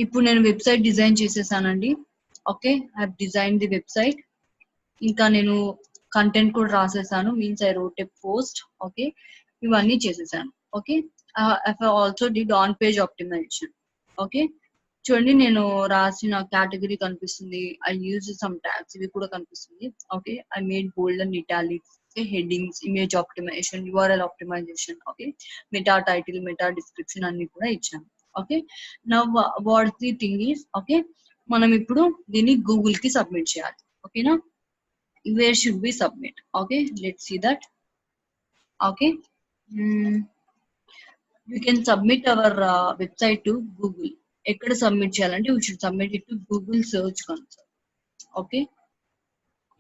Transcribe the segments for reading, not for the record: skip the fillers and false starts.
ఇప్పుడు నేను website design చేసేసానండి. Okay, I have design the website. ఇంకా నేను కంటెంట్ కూడా రాసేసాను, means I wrote a post. Okay, ఇవన్నీ చేసేసాను. Okay, I also did on page optimisation. Okay, చూడండి నేను రాసిన కేటగిరీ కనిపిస్తుంది, ఐ యూజ్ సమ్ ట్యాగ్స్, ఇవి కూడా కనిపిస్తుంది. Okay, I made bold and italics, headings, image optimisation, URL optimisation. Okay, meta title, meta description అన్ని కూడా ఇచ్చాను. Okay, now what the thing is, okay, మనం ఇప్పుడు దీన్ని గూగుల్ కి సబ్మిట్ చేయాలి. ఓకేనా, where should we submit? Okay, let's see that. Okay, we can submit our website to Google. ఎక్కడ సబ్మిట్ చేయాలంటే we should submit it to Google Search Console. Okay,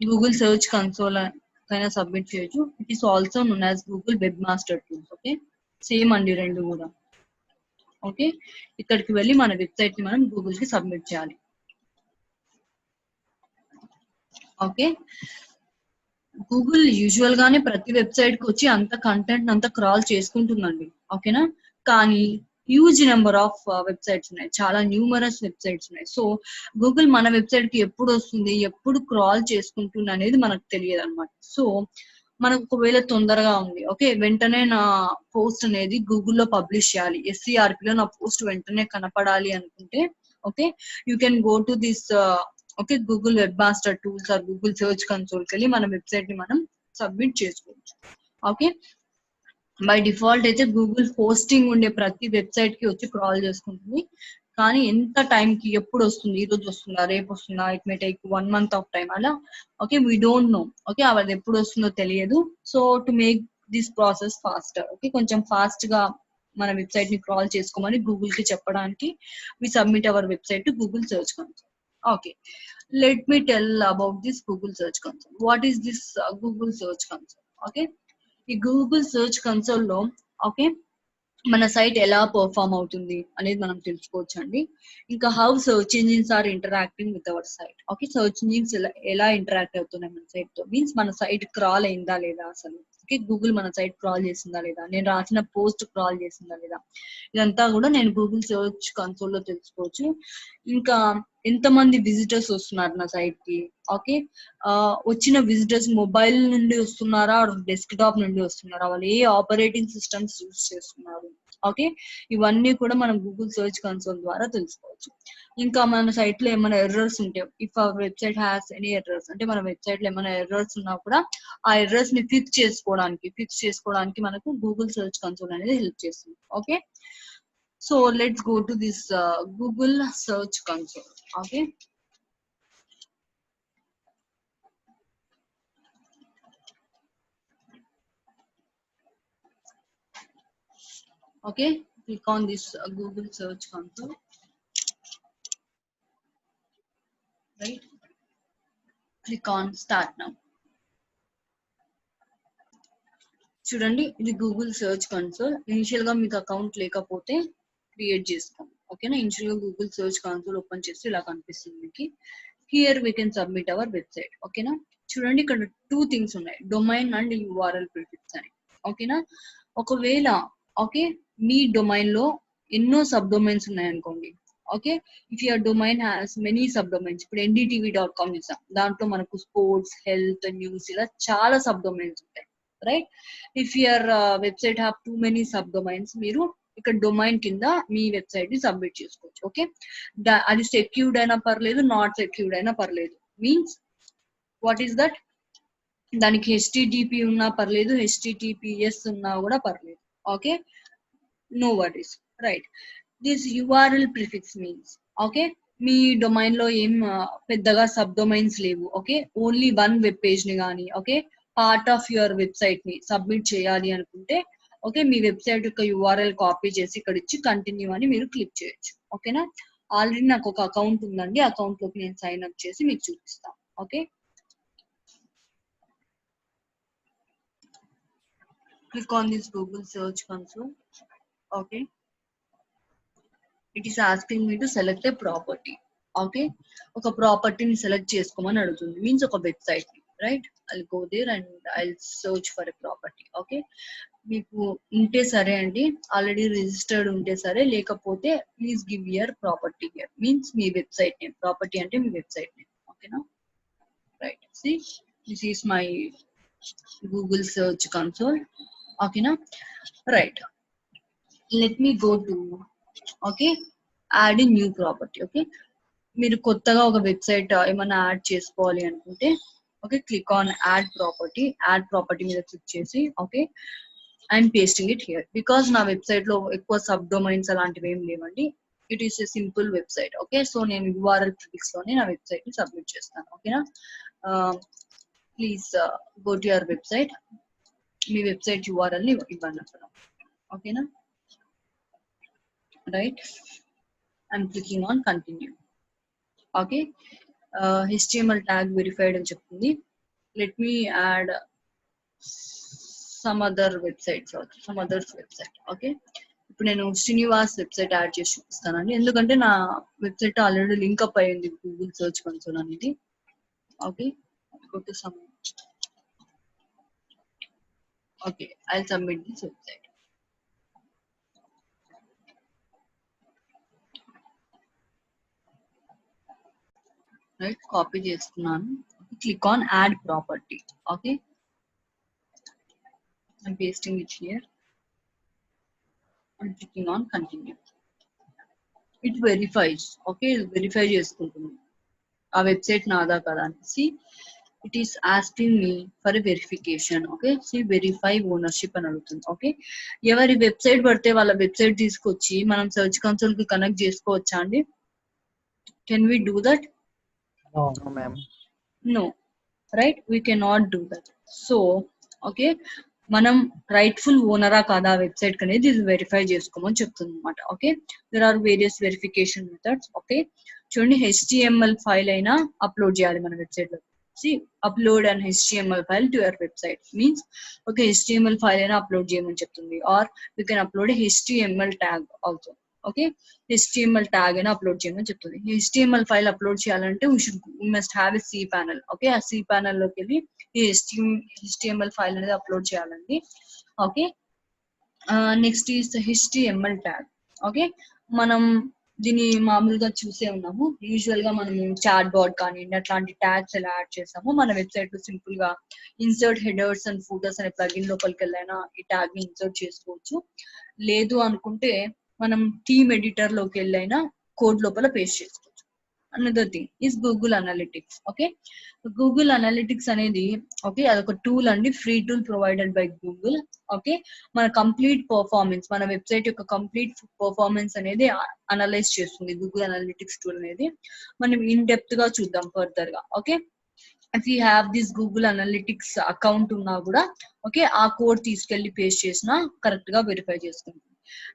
Google Search Console కైనా submit చేయొచ్చు. It is also known as Google Webmaster Tools. Okay, same అండి రెండు కూడా. Okay, ఇక్కడికి వెళ్ళి మన వెబ్సైట్ ని మనం గూగుల్ కి సబ్మిట్ చేయాలి. ఓకే, గూగుల్ యూజువల్ గానే ప్రతి వెబ్సైట్ కి వచ్చి అంత కంటెంట్ అంతా క్రాల్ చేసుకుంటుందండి. ఓకేనా, కానీ హ్యూజ్ నెంబర్ ఆఫ్ వెబ్సైట్స్ ఉన్నాయి, చాలా న్యూమరస్ వెబ్సైట్స్ ఉన్నాయి. సో గూగుల్ మన వెబ్సైట్ కి ఎప్పుడు వస్తుంది, ఎప్పుడు క్రాల్ చేసుకుంటుంది అనేది మనకు తెలియదు అనమాట. సో మనకు ఒకవేళ తొందరగా ఉంది, ఓకే, వెంటనే నా పోస్ట్ అనేది గూగుల్లో పబ్లిష్ చేయాలి, SERP లో నా పోస్ట్ వెంటనే కనపడాలి అనుకుంటే, okay, you can go to this okay Google webmaster tools or Google search కన్సోల్కి వెళ్ళి మన వెబ్సైట్ ని మనం సబ్మిట్ చేసుకోవచ్చు. ఓకే, బై డిఫాల్ట్ అయితే గూగుల్ పోస్టింగ్ ఉండే ప్రతి వెబ్సైట్ కి వచ్చి క్రాల్ చేసుకుంటుంది. కానీ ఎంత టైం కి ఎప్పుడు వస్తుంది, ఈ రోజు వస్తుందా, రేపు వస్తుందా, it may take 1 month of time అలా. Okay, we don't know. Okay, అది ఎప్పుడు వస్తుందో తెలియదు. So to make this process faster, okay, కొంచెం ఫాస్ట్ గా మన వెబ్సైట్ ని క్రాల్ చేసుకోమని గూగుల్ కి చెప్పడానికి we submit our website to Google search console. Okay, let me tell about this Google Search Console. What is this Google Search Console? Okay, ఈ Google Search Console లో okay మన site ఎలా perform అవుతుంది అనేది మనం తెలుసుకోవచ్చు అండి. ఇంకా how search engines are interacting with our site. Okay, search engines ఎలా ఇంటరాక్ట్ అవుతున్నాయి మన సైట్ తో, మీన్స్ మన సైట్ క్రాల్ అయిందా లేదా అసలు. ఓకే, గూగుల్ మన సైట్ క్రాల్ చేసిందా లేదా, నేను రాసిన పోస్ట్ క్రాల్ చేసిందా లేదా, ఇదంతా కూడా నేను గూగుల్ సెర్చ్ కన్సోల్ లో తెలుసుకోవచ్చు. ఇంకా ఎంతమంది విజిటర్స్ వస్తున్నారు నా సైట్ కి. ఓకే, వచ్చిన విజిటర్స్ మొబైల్ నుండి వస్తున్నారా, డెస్క్టాప్ నుండి వస్తున్నారా, వాళ్ళు ఏ ఆపరేటింగ్ సిస్టమ్స్ యూజ్ చేస్తున్నారు. ఓకే, ఇవన్నీ కూడా మనం గూగుల్ సెర్చ్ కన్సోల్ ద్వారా తెలుసుకోవచ్చు. ఇంకా మన సైట్ లో ఏమైనా ఎర్రర్స్ ఉంటే, if our website has any errors, అంటే మన వెబ్సైట్ లో ఏమైనా ఎర్రర్స్ ఉన్నా కూడా ఆ ఎర్రర్స్ ని ఫిక్స్ చేసుకోవడానికి మనకు గూగుల్ సెర్చ్ కన్సోల్ అనేది హెల్ప్ చేస్తుంది. Okay, so let's go to this Google Search Console. Okay, okay, click on this Google Search Console. Right, click on start now. చూడండి, ఇది గూగుల్ సెర్చ్ కన్సోల్. ఇనిషియల్ గా మీకు account లేకపోతే create చేసుకోండి. ఓకేనా, initial గా గూగుల్ సెర్చ్ కన్సోల్ ఓపెన్ చేస్తే ఇలా కనిపిస్తుంది మీకు. Here we can submit our website. ఓకేనా, చూడండి ఇక్కడ 2 things ఉన్నాయి, డొమైన్ అండ్ URL ప్రిఫిక్స్ అని. ఓకేనా, ఒకవేళ ఓకే మీ డొమైన్ లో ఎన్నో సబ్ డొమైన్స్ ఉన్నాయి అనుకోండి. Okay, if your domain has many sub domains, ఇప్పుడు ndtv.com చూసాం, దాంట్లో మనకు స్పోర్ట్స్, హెల్త్, న్యూస్ ఇలా చాలా సబ్ డొమైన్స్ ఉంటాయి. Right, if your website have too many sub domains, మీరు ఇక్కడ డొమైన్ కింద మీ వెబ్సైట్ ని సబ్మిట్ చేసుకోవచ్చు. ఓకే, అది సెక్యూర్డ్ అయినా పర్లేదు, నాట్ సెక్యూర్డ్ అయినా పర్లేదు. మీన్స్ వాట్ ఈస్ దట్, దానికి HTTP ఉన్నా పర్లేదు, HTTPS ఉన్నా కూడా పర్లేదు. Okay, no worries. Right, this URL prefix means okay మీ డొమైన్ లో ఏం పెద్దగా సబ్ డొమైన్స్ లేవు. Okay, only one web page ని కానీ okay part of your website ని సబ్మిట్ చేయాలి అనుకుంటే, ఓకే మీ వెబ్సైట్ యొక్క URL కాపీ చేసి ఇక్కడ ఇచ్చి కంటిన్యూ అని మీరు క్లిక్ చేయొచ్చు. ఓకేనా, ఆల్రెడీ నాకు ఒక అకౌంట్ ఉందండి, అకౌంట్ లోకి నేను సైన్ అప్ చేసి మీకు చూపిస్తాను. Okay, click on this Google Search Console. Okay, it is asking me to select a property. Okay, ఒక ప్రాపర్టీని సెలెక్ట్ చేసుకోమని అడుగుతుంది, మీన్స్ ఒక వెబ్సైట్ ని. right? I'll go there and I'll search for a property. Okay, మీకు ఉంటే సరే అండి, ఆల్రెడీ రిజిస్టర్డ్ ఉంటే సరే, లేకపోతే please give your property here means మీ వెబ్సైట్ నేమ్. ప్రాపర్టీ అంటే మీ వెబ్సైట్ నేమ్. ఓకేనా, right. See this is my Google search console. ఓకేనా, right. Let me go to, okay, add a new property. Okay, మీరు కొత్తగా ఒక వెబ్సైట్ ఏమైనా యాడ్ చేసుకోవాలి అనుకుంటే, okay, click on add property. Add property మీద క్లిక్ చేసి, okay, I'm pasting it here. Because నా వెబ్సైట్ లో ఎక్కువ సబ్ డొమైన్స్ అలాంటివి ఏం లేవండి. It is a simple website. Okay, so నేను URL ప్రిఫిక్స్ లోనే నా వెబ్సైట్ ని సబ్మిట్ చేస్తాను. ఓకేనా, please go to your website. Me website URL ని ఇవ్వండి అక్కడ. ఓకేనా, right. I'm clicking on continue. Okay, HTML tag verified అని చెప్తుంది. Let me add some other websites or some others website. Okay, ఇప్పుడు నేను శ్రీనివాస్ వెబ్సైట్ యాడ్ చేసి చూపిస్తానండి, ఎందుకంటే నా వెబ్సైట్ ఆల్రెడీ లింక్ అప్ అయ్యింది గూగుల్ సెర్చ్ కన్సోల్ అనేది. Okay, go to some, okay, I'll submit this website. Right, copy చేస్తున్నాను. Click on add property. Okay, I'm pasting it here. I'm clicking on continue. It verifies. Okay, verify చేసుకుంటుంది ఆ website నాదా కదా అని. See it is asking me for verification. Okay, see verify ownership అని అడుగుతుంది. Okay, ఎవరి website పడితే వాళ్ళ వెబ్సైట్ తీసుకొచ్చి మనం సెర్చ్ కన్సోల్ కి కనెక్ట్ చేసుకోవచ్చా అండి? Can we do that? No, ma'am. No, right, we cannot do that. So okay, మనం రైట్ఫుల్ ఓనరా కాదా వెబ్సైట్ అనేది వెరిఫై చేసుకోమని చెప్తుంది అనమాట. Okay, there are various verification methods. Okay, చూడండి, HTML ఫైల్ అయినా అప్లోడ్ చేయాలి మన వెబ్సైట్ లో. See upload and HTML file to your website means, okay, HTML file అయినా అప్లోడ్ చేయమని చెప్తుంది. Or you can upload HTML tag also. Okay, HTML tag అయినా upload చేయమని చెప్తుంది. HTML ఫైల్ అప్లోడ్ చేయాలంటే we must have a cPanel. Okay, ఆ cPanel లోకి వెళ్ళి ఈ HTML ఫైల్ అనేది అప్లోడ్ చేయాలండి. Okay, next is HTML tag. Okay, మనం దీన్ని మామూలుగా చూసే ఉన్నాము. యూజువల్ గా మనం చాట్ బాట్ కానివ్వండి అట్లాంటి ట్యాగ్స్ ఎలా యాడ్ చేస్తాము మన వెబ్సైట్ లో, సింపుల్ గా ఇన్సర్ట్ హెడర్స్ అండ్ ఫూటర్స్ అనే ప్లగిన్ లోపలికి వెళ్ళైనా ఈ ట్యాగ్ ని ఇన్సర్ట్ చేసుకోవచ్చు. లేదు అనుకుంటే మనం థీమ్ ఎడిటర్ లోకి వెళ్ళైనా కోడ్ లోపల పేస్ట్ చేసుకోవచ్చు. Another thing is Google analytics. Okay, Google analytics అనేది, ఓకే, అదొక టూల్ అండి, free tool provided by Google. Okay, మన కంప్లీట్ పర్ఫార్మెన్స్, మన వెబ్సైట్ యొక్క కంప్లీట్ పర్ఫార్మెన్స్ అనేది అనలైజ్ చేస్తుంది గూగుల్ అనలిటిక్స్ టూల్ అనేది. మనం ఇన్ డెప్త్ గా చూద్దాం ఫర్దర్ గా. Okay, if you have this Google analytics account ఉన్నా కూడా, ఓకే, ఆ కోడ్ తీసుకెళ్లి పేస్ట్ చేసినా కరెక్ట్ గా వెరిఫై చేసుకుంటుంది.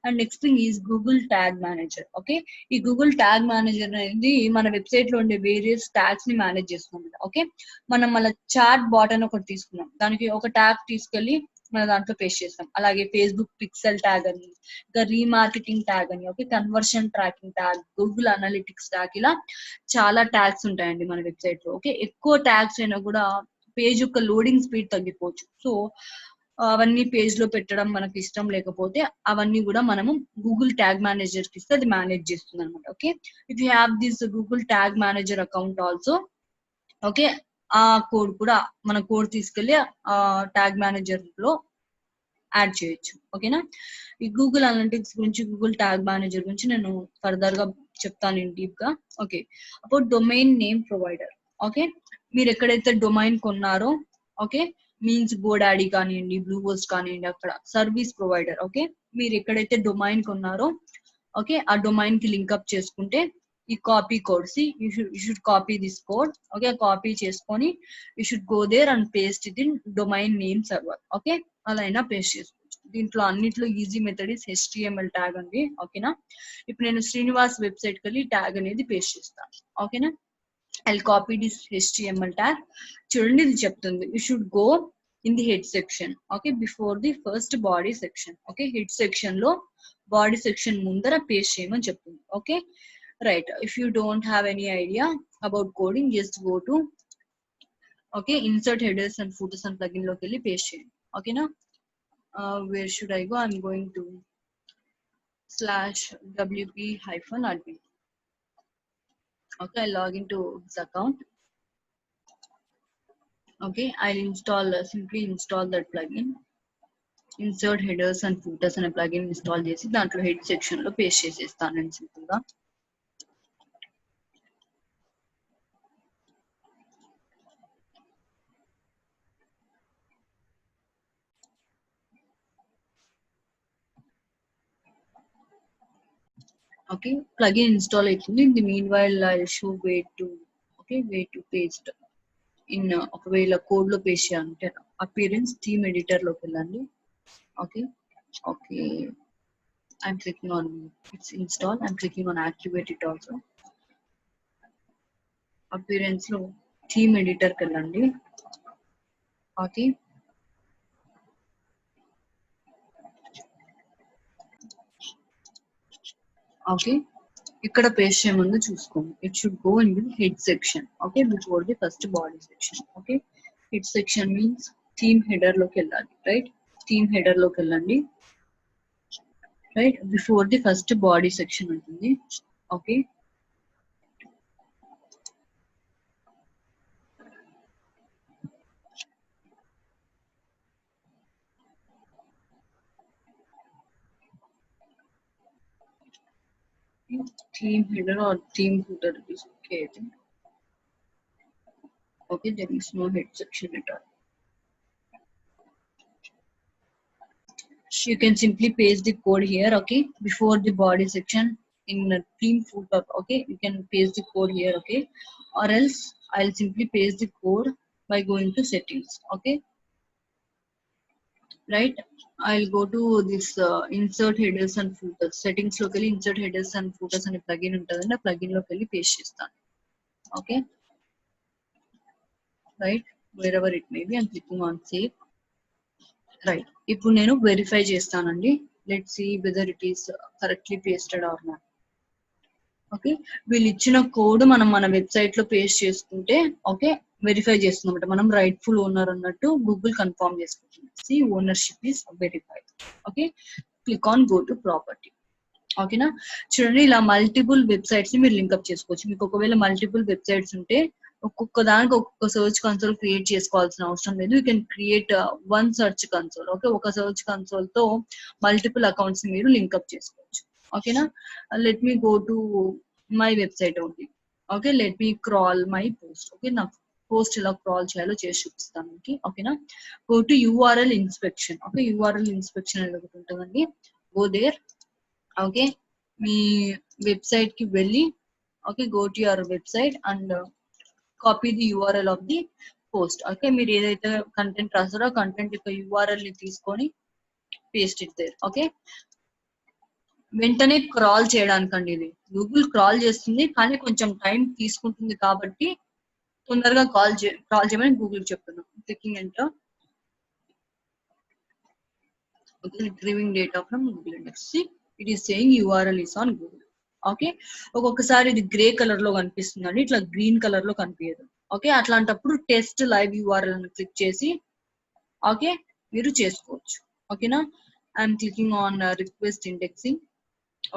And next thing is Google tag manager. Okay, ఈ గూగుల్ ట్యాగ్ మేనేజర్ అనేది మన వెబ్సైట్ లో ఉండే వేరియస్ ట్యాగ్స్ ని మేనేజ్ చేస్తుంది. ఓకే, మనం మన చాట్ బాట్ అని ఒకటి తీసుకున్నాం, దానికి ఒక ట్యాగ్ తీసుకెళ్లి మన దాంట్లో పేస్ట్ చేస్తాం. అలాగే ఫేస్బుక్ పిక్సెల్ ట్యాగ్ అని, ఇంకా రీమార్కెటింగ్ ట్యాగ్ అని, okay, conversion tracking tag, Google analytics tag, ఇలా చాలా ట్యాగ్స్ ఉంటాయండి మన వెబ్సైట్ లో. ఓకే, ఎక్కువ ట్యాగ్స్ అయినా కూడా పేజ్ యొక్క లోడింగ్ స్పీడ్ తగ్గిపోవచ్చు. సో అవన్నీ పేజ్ లో పెట్టడం మనకు ఇష్టం లేకపోతే అవన్నీ కూడా మనము గూగుల్ ట్యాగ్ మేనేజర్ కి ఇస్తే అది మేనేజ్ చేస్తుంది అనమాట. Okay, if you have this Google tag manager account also, okay, ఆ కోడ్ కూడా మన కోడ్ తీసుకెళ్లి ఆ ట్యాగ్ మేనేజర్ లో యాడ్ చేయొచ్చు. ఓకేనా, ఈ గూగుల్ అనలిటిక్స్ గురించి, గూగుల్ ట్యాగ్ మేనేజర్ గురించి నేను ఫర్దర్ గా చెప్తాను డీప్ గా. ఓకే, అప్పుడు డొమైన్ నేమ్ ప్రొవైడర్. ఓకే, మీరు ఎక్కడైతే డొమైన్ కొన్నారో, ఓకే, మీన్స్ గోడాడీ కానివ్వండి, బ్లూ హోస్ట్ కానివ్వండి, అక్కడ సర్వీస్ ప్రొవైడర్. ఓకే, మీరు ఎక్కడైతే డొమైన్ కొన్నారో, ఓకే, ఆ డొమైన్ కి లింక్అప్ చేసుకుంటే ఈ copy code, see you should copy this code. Okay, copy చేసుకొని you should go there and paste it in domain name server. Okay, అలా అయినా పేస్ట్ చేసుకోవచ్చు. దీంట్లో అన్నిట్లో easy method is HTML tag అండి. ఓకేనా, ఇప్పుడు నేను శ్రీనివాస్ వెబ్సైట్ కి వెళ్ళి ట్యాగ్ అనేది పేస్ట్ చేస్తాను. ఓకేనా, I'll copy this HTML tag. చూడండి, ఇది చెప్తుంది you should go in the head section. Okay, before the first body section. Okay, head section లో బాడీ సెక్షన్ ముందర పేస్ట్ చేయమని చెప్తుంది. Okay, right. If you don't have any idea about coding, just go to okay insert headers and photos and plugin లోకి వెళ్ళి paste చేయండి ఓకేనా wear should I go I'm going to /wp-admin okay I'll log into his account okay I'll install simply install that plugin insert headers and footers అనే plugin install చేసి దాంట్లో head section లో paste చేసేస్తానండి simple గా okay plugin install అవుతుంది in the meanwhile I'll show way to paste in ఒకవేళ code లో paste చేయాలంటే appearance theme editor లోకి వెళ్ళండి okay I'm clicking on its install. I'm clicking on activate it also. Appearance lo theme editor kellandi. Okay. Okay. ఇక్కడ paste చేయమంది చూసుకోండి. It should go in the head section. Okay. Before the first body section. Okay. Head section means theme header లోకి వెళ్ళాలి. Right. Theme header లోకి వెళ్ళండి. Right. Before the first body section ఉంటుంది. Okay. Theme header or theme footer is okay, I think. Okay, there is no head section at all. You can simply paste the code here, okay, before the body section in the theme footer, okay, you can paste the code here, okay, or else I'll simply paste the code by going to settings, okay, right. I'll go to this insert headers and footers settings locally insert headers and footers and plugin untadandi plugin locally paste chestanu okay right wherever it may be I'm clicking on save right ఇప్పుడు నేను verify చేస్తానండి let's see whether it is correctly pasted or not okay వీళ్ళు ఇచ్చిన code మనం మన website లో paste చేసుకుంటే okay verify చేస్తున్నాం మనం రైట్ఫుల్ ఓనర్ అన్నట్టు గూగుల్ కన్ఫర్మ్ చేసుకుంటుంది see ownership is verified okay click on go to property ఓకేనా చూడండి ఇలా మల్టిపుల్ వెబ్సైట్స్ ని మీరు లింక్అప్ చేసుకోవచ్చు మీకు ఒకవేళ మల్టిపుల్ వెబ్సైట్స్ ఉంటే ఒక్కొక్క దానికి ఒక్కొక్క సర్చ్ కన్సోల్ క్రియేట్ చేసుకోవాల్సిన అవసరం లేదు you can create one search console okay ఒక సర్చ్ కన్సోల్ తో మల్టిపుల్ అకౌంట్స్ మీరు లింక్అప్ చేసుకోవచ్చు ఓకేనా let me go to my website only okay let me crawl my post okay నా పోస్ట్ ఎలా క్రాల్ చేయాలో చేసి చూపిస్తాను మీకు ఓకేనా go to URL inspection okay URL inspection అనేది ఒకటి ఉంటుందండి గో దేర్ ఓకే మీ వెబ్సైట్ కి వెళ్ళి okay go to your website and copy the URL of the post okay మీరు ఏదైతే కంటెంట్ రాస్తారో కంటెంట్ యొక్క యూఆర్ఎల్ ని తీసుకొని పేస్ట్ ఇట్ దేర్ ఓకే వెంటనే క్రాల్ చేయడానికండి ఇది గూగుల్ క్రాల్ చేస్తుంది కానీ కొంచెం టైం తీసుకుంటుంది కాబట్టి తొందరగా క్రాల్ చేయమని గూగుల్ చెప్తున్నాం clicking enter okay retrieving data from Google index it is saying URL is on Google okay ఒక్కొక్కసారి ఇది గ్రే కలర్ లో కనిపిస్తుందండి ఇట్లా గ్రీన్ కలర్ లో కనిపించదు ఓకే అట్లాంటప్పుడు టెస్ట్ లైవ్ యూఆర్ఎల్ అని క్లిక్ చేసి ఓకే మీరు చేసుకోవచ్చు ఓకేనా I'm clicking on request indexing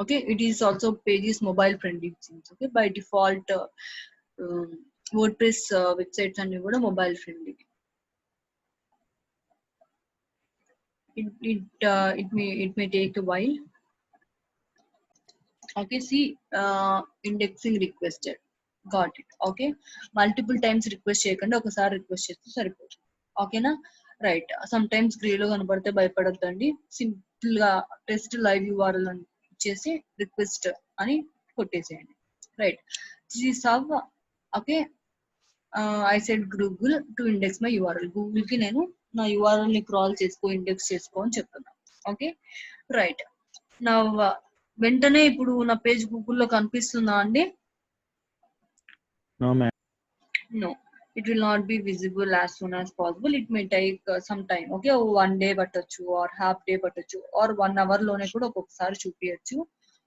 okay it is also pages mobile friendly things okay by default WordPress websites and kuda mobile friendly it may take a while okay see indexing requested got it okay multiple times request cheyakanda okasari request chesthe saripodu okay na right sometimes grey lo kanapadthe bhayapadadandi simple ga test live url అని చేసి request అని కొట్టేసేయండి right this is how okay I said Google to index my URL Google కి నేను నా URL ని crawl చేసుకో index చేసుకో అని చెప్తున్నాను ఓకే రైట్ నా వెంటనే ఇప్పుడు నా పేజ్ గూగుల్లో కనిపిస్తుందా అండి no it will not be visible as soon as possible it may take some time okay one day పట్టొచ్చు or half day పట్టొచ్చు or 1 hour లోనే కూడా ఒక్కొక్కసారి చూపించచ్చు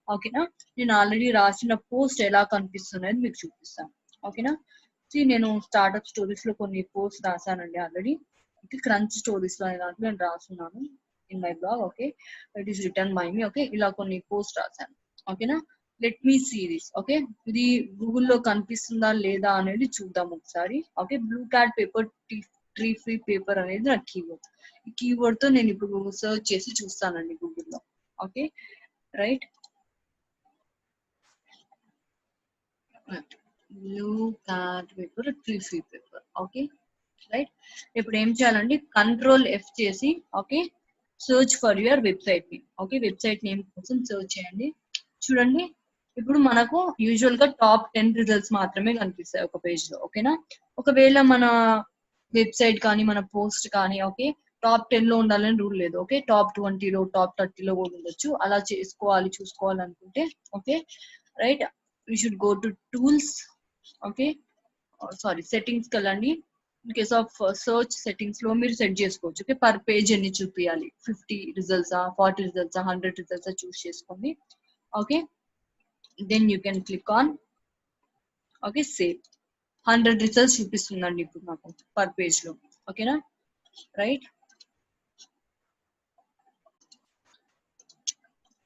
ఓకేనా నేను ఆల్రెడీ రాసిన పోస్ట్ ఎలా కనిపిస్తున్నది మీకు చూపిస్తాను ఓకేనా నేను స్టార్ట్అప్ స్టోరీస్ లో కొన్ని పోస్ట్ రాశానండి ఆల్రెడీ. క్రంచ్ స్టోరీస్ లో అనే దాంట్లో నేను రాస్తున్నాను in my blog. Okay, it is written by me. Okay, ఇలా కొన్ని పోస్ట్ రాశాను. ఓకేనా, let me see this. Okay, ఇది గూగుల్లో కనిపిస్తుందా లేదా అనేది చూద్దాం ఒకసారి. Okay, blue cat paper tree free paper అనేది నా కీవర్డ్. ఈ కీవర్డ్ తో నేను ఇప్పుడు సర్చ్ చేసి చూస్తానండి గూగుల్లో. Okay, right. Blue cat paper tree free paper. Okay, right. ఇప్పుడు ఏం చేయాలండి, కంట్రోల్ ఎఫ్ చేసి okay search for your website name. Okay, website name కోసం సర్చ్ చేయండి. చూడండి, ఇప్పుడు మనకు యూజువల్ గా టాప్ 10 రిజల్ట్స్ మాత్రమే కనిపిస్తాయి ఒక పేజ్ లో. ఓకేనా, ఒకవేళ మన వెబ్సైట్ కానీ మన పోస్ట్ కానీ ఓకే టాప్ 10 లో ఉండాలని రూల్ లేదు. ఓకే, టాప్ 20లో టాప్ 30లో కూడా ఉండొచ్చు. అలా చూసుకోవాలనుకుంటే okay right, you should go to tools. Okay, sorry settings వెళ్ళండి. In case of search settings లో మీరు సెట్ చేసుకోవచ్చు. ఓకే, పర్ పేజ్ ఎన్ని చూపించాలి, 50 రిజల్ట్సా, 40 రిజల్ట్సా, 100 రిజల్ట్సా చూస్ చేసుకోండి. Okay, then you can click on okay save. 100 results చూపిస్తుందండి ఇప్పుడు నాకు పర్ పేజ్ లో. ఓకేనా, right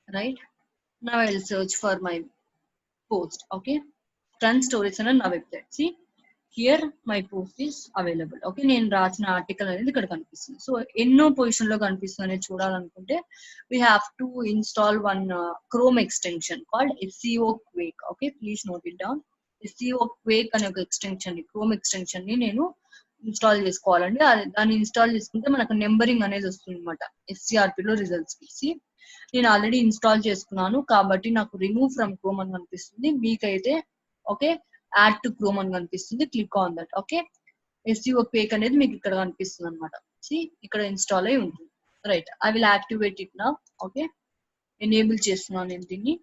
right. Now I will search for my post. Okay, front stories అనే నా website. See here my post is available. Okay, నేను రాసిన article అనేది ఇక్కడ కనిపిస్తుంది. సో ఎన్నో పొజిషన్ లో కనిపిస్తుంది అనేది చూడాలనుకుంటే we have to install one chrome extension called SEO Quake. Okay, please note it down. SEO Quake అనే ఒక ఎక్స్టెన్షన్ ని, క్రోమ్ ఎక్స్టెన్షన్ ని నేను ఇన్స్టాల్ చేసుకోవాలండి. దాన్ని ఇన్స్టాల్ చేసుకుంటే మనకు నెంబరింగ్ అనేది వస్తుంది అనమాట SCRP లో రిజల్ట్స్ కి. నేను ఆల్రెడీ ఇన్స్టాల్ చేసుకున్నాను కాబట్టి నాకు రిమూవ్ ఫ్రమ్ క్రోమ్ అని కనిపిస్తుంది. మీకైతే ఓకే యాడ్ టు క్రోమ్ అని కనిపిస్తుంది. Click on that. Okay, SEO Quake అనేది మీకు ఇక్కడ కనిపిస్తుంది అనమాట. ఇక్కడ ఇన్స్టాల్ అయి ఉంటుంది. Right, I will activate it నా. ఓకే, ఎనేబుల్ చేస్తున్నాను నేను దీన్ని.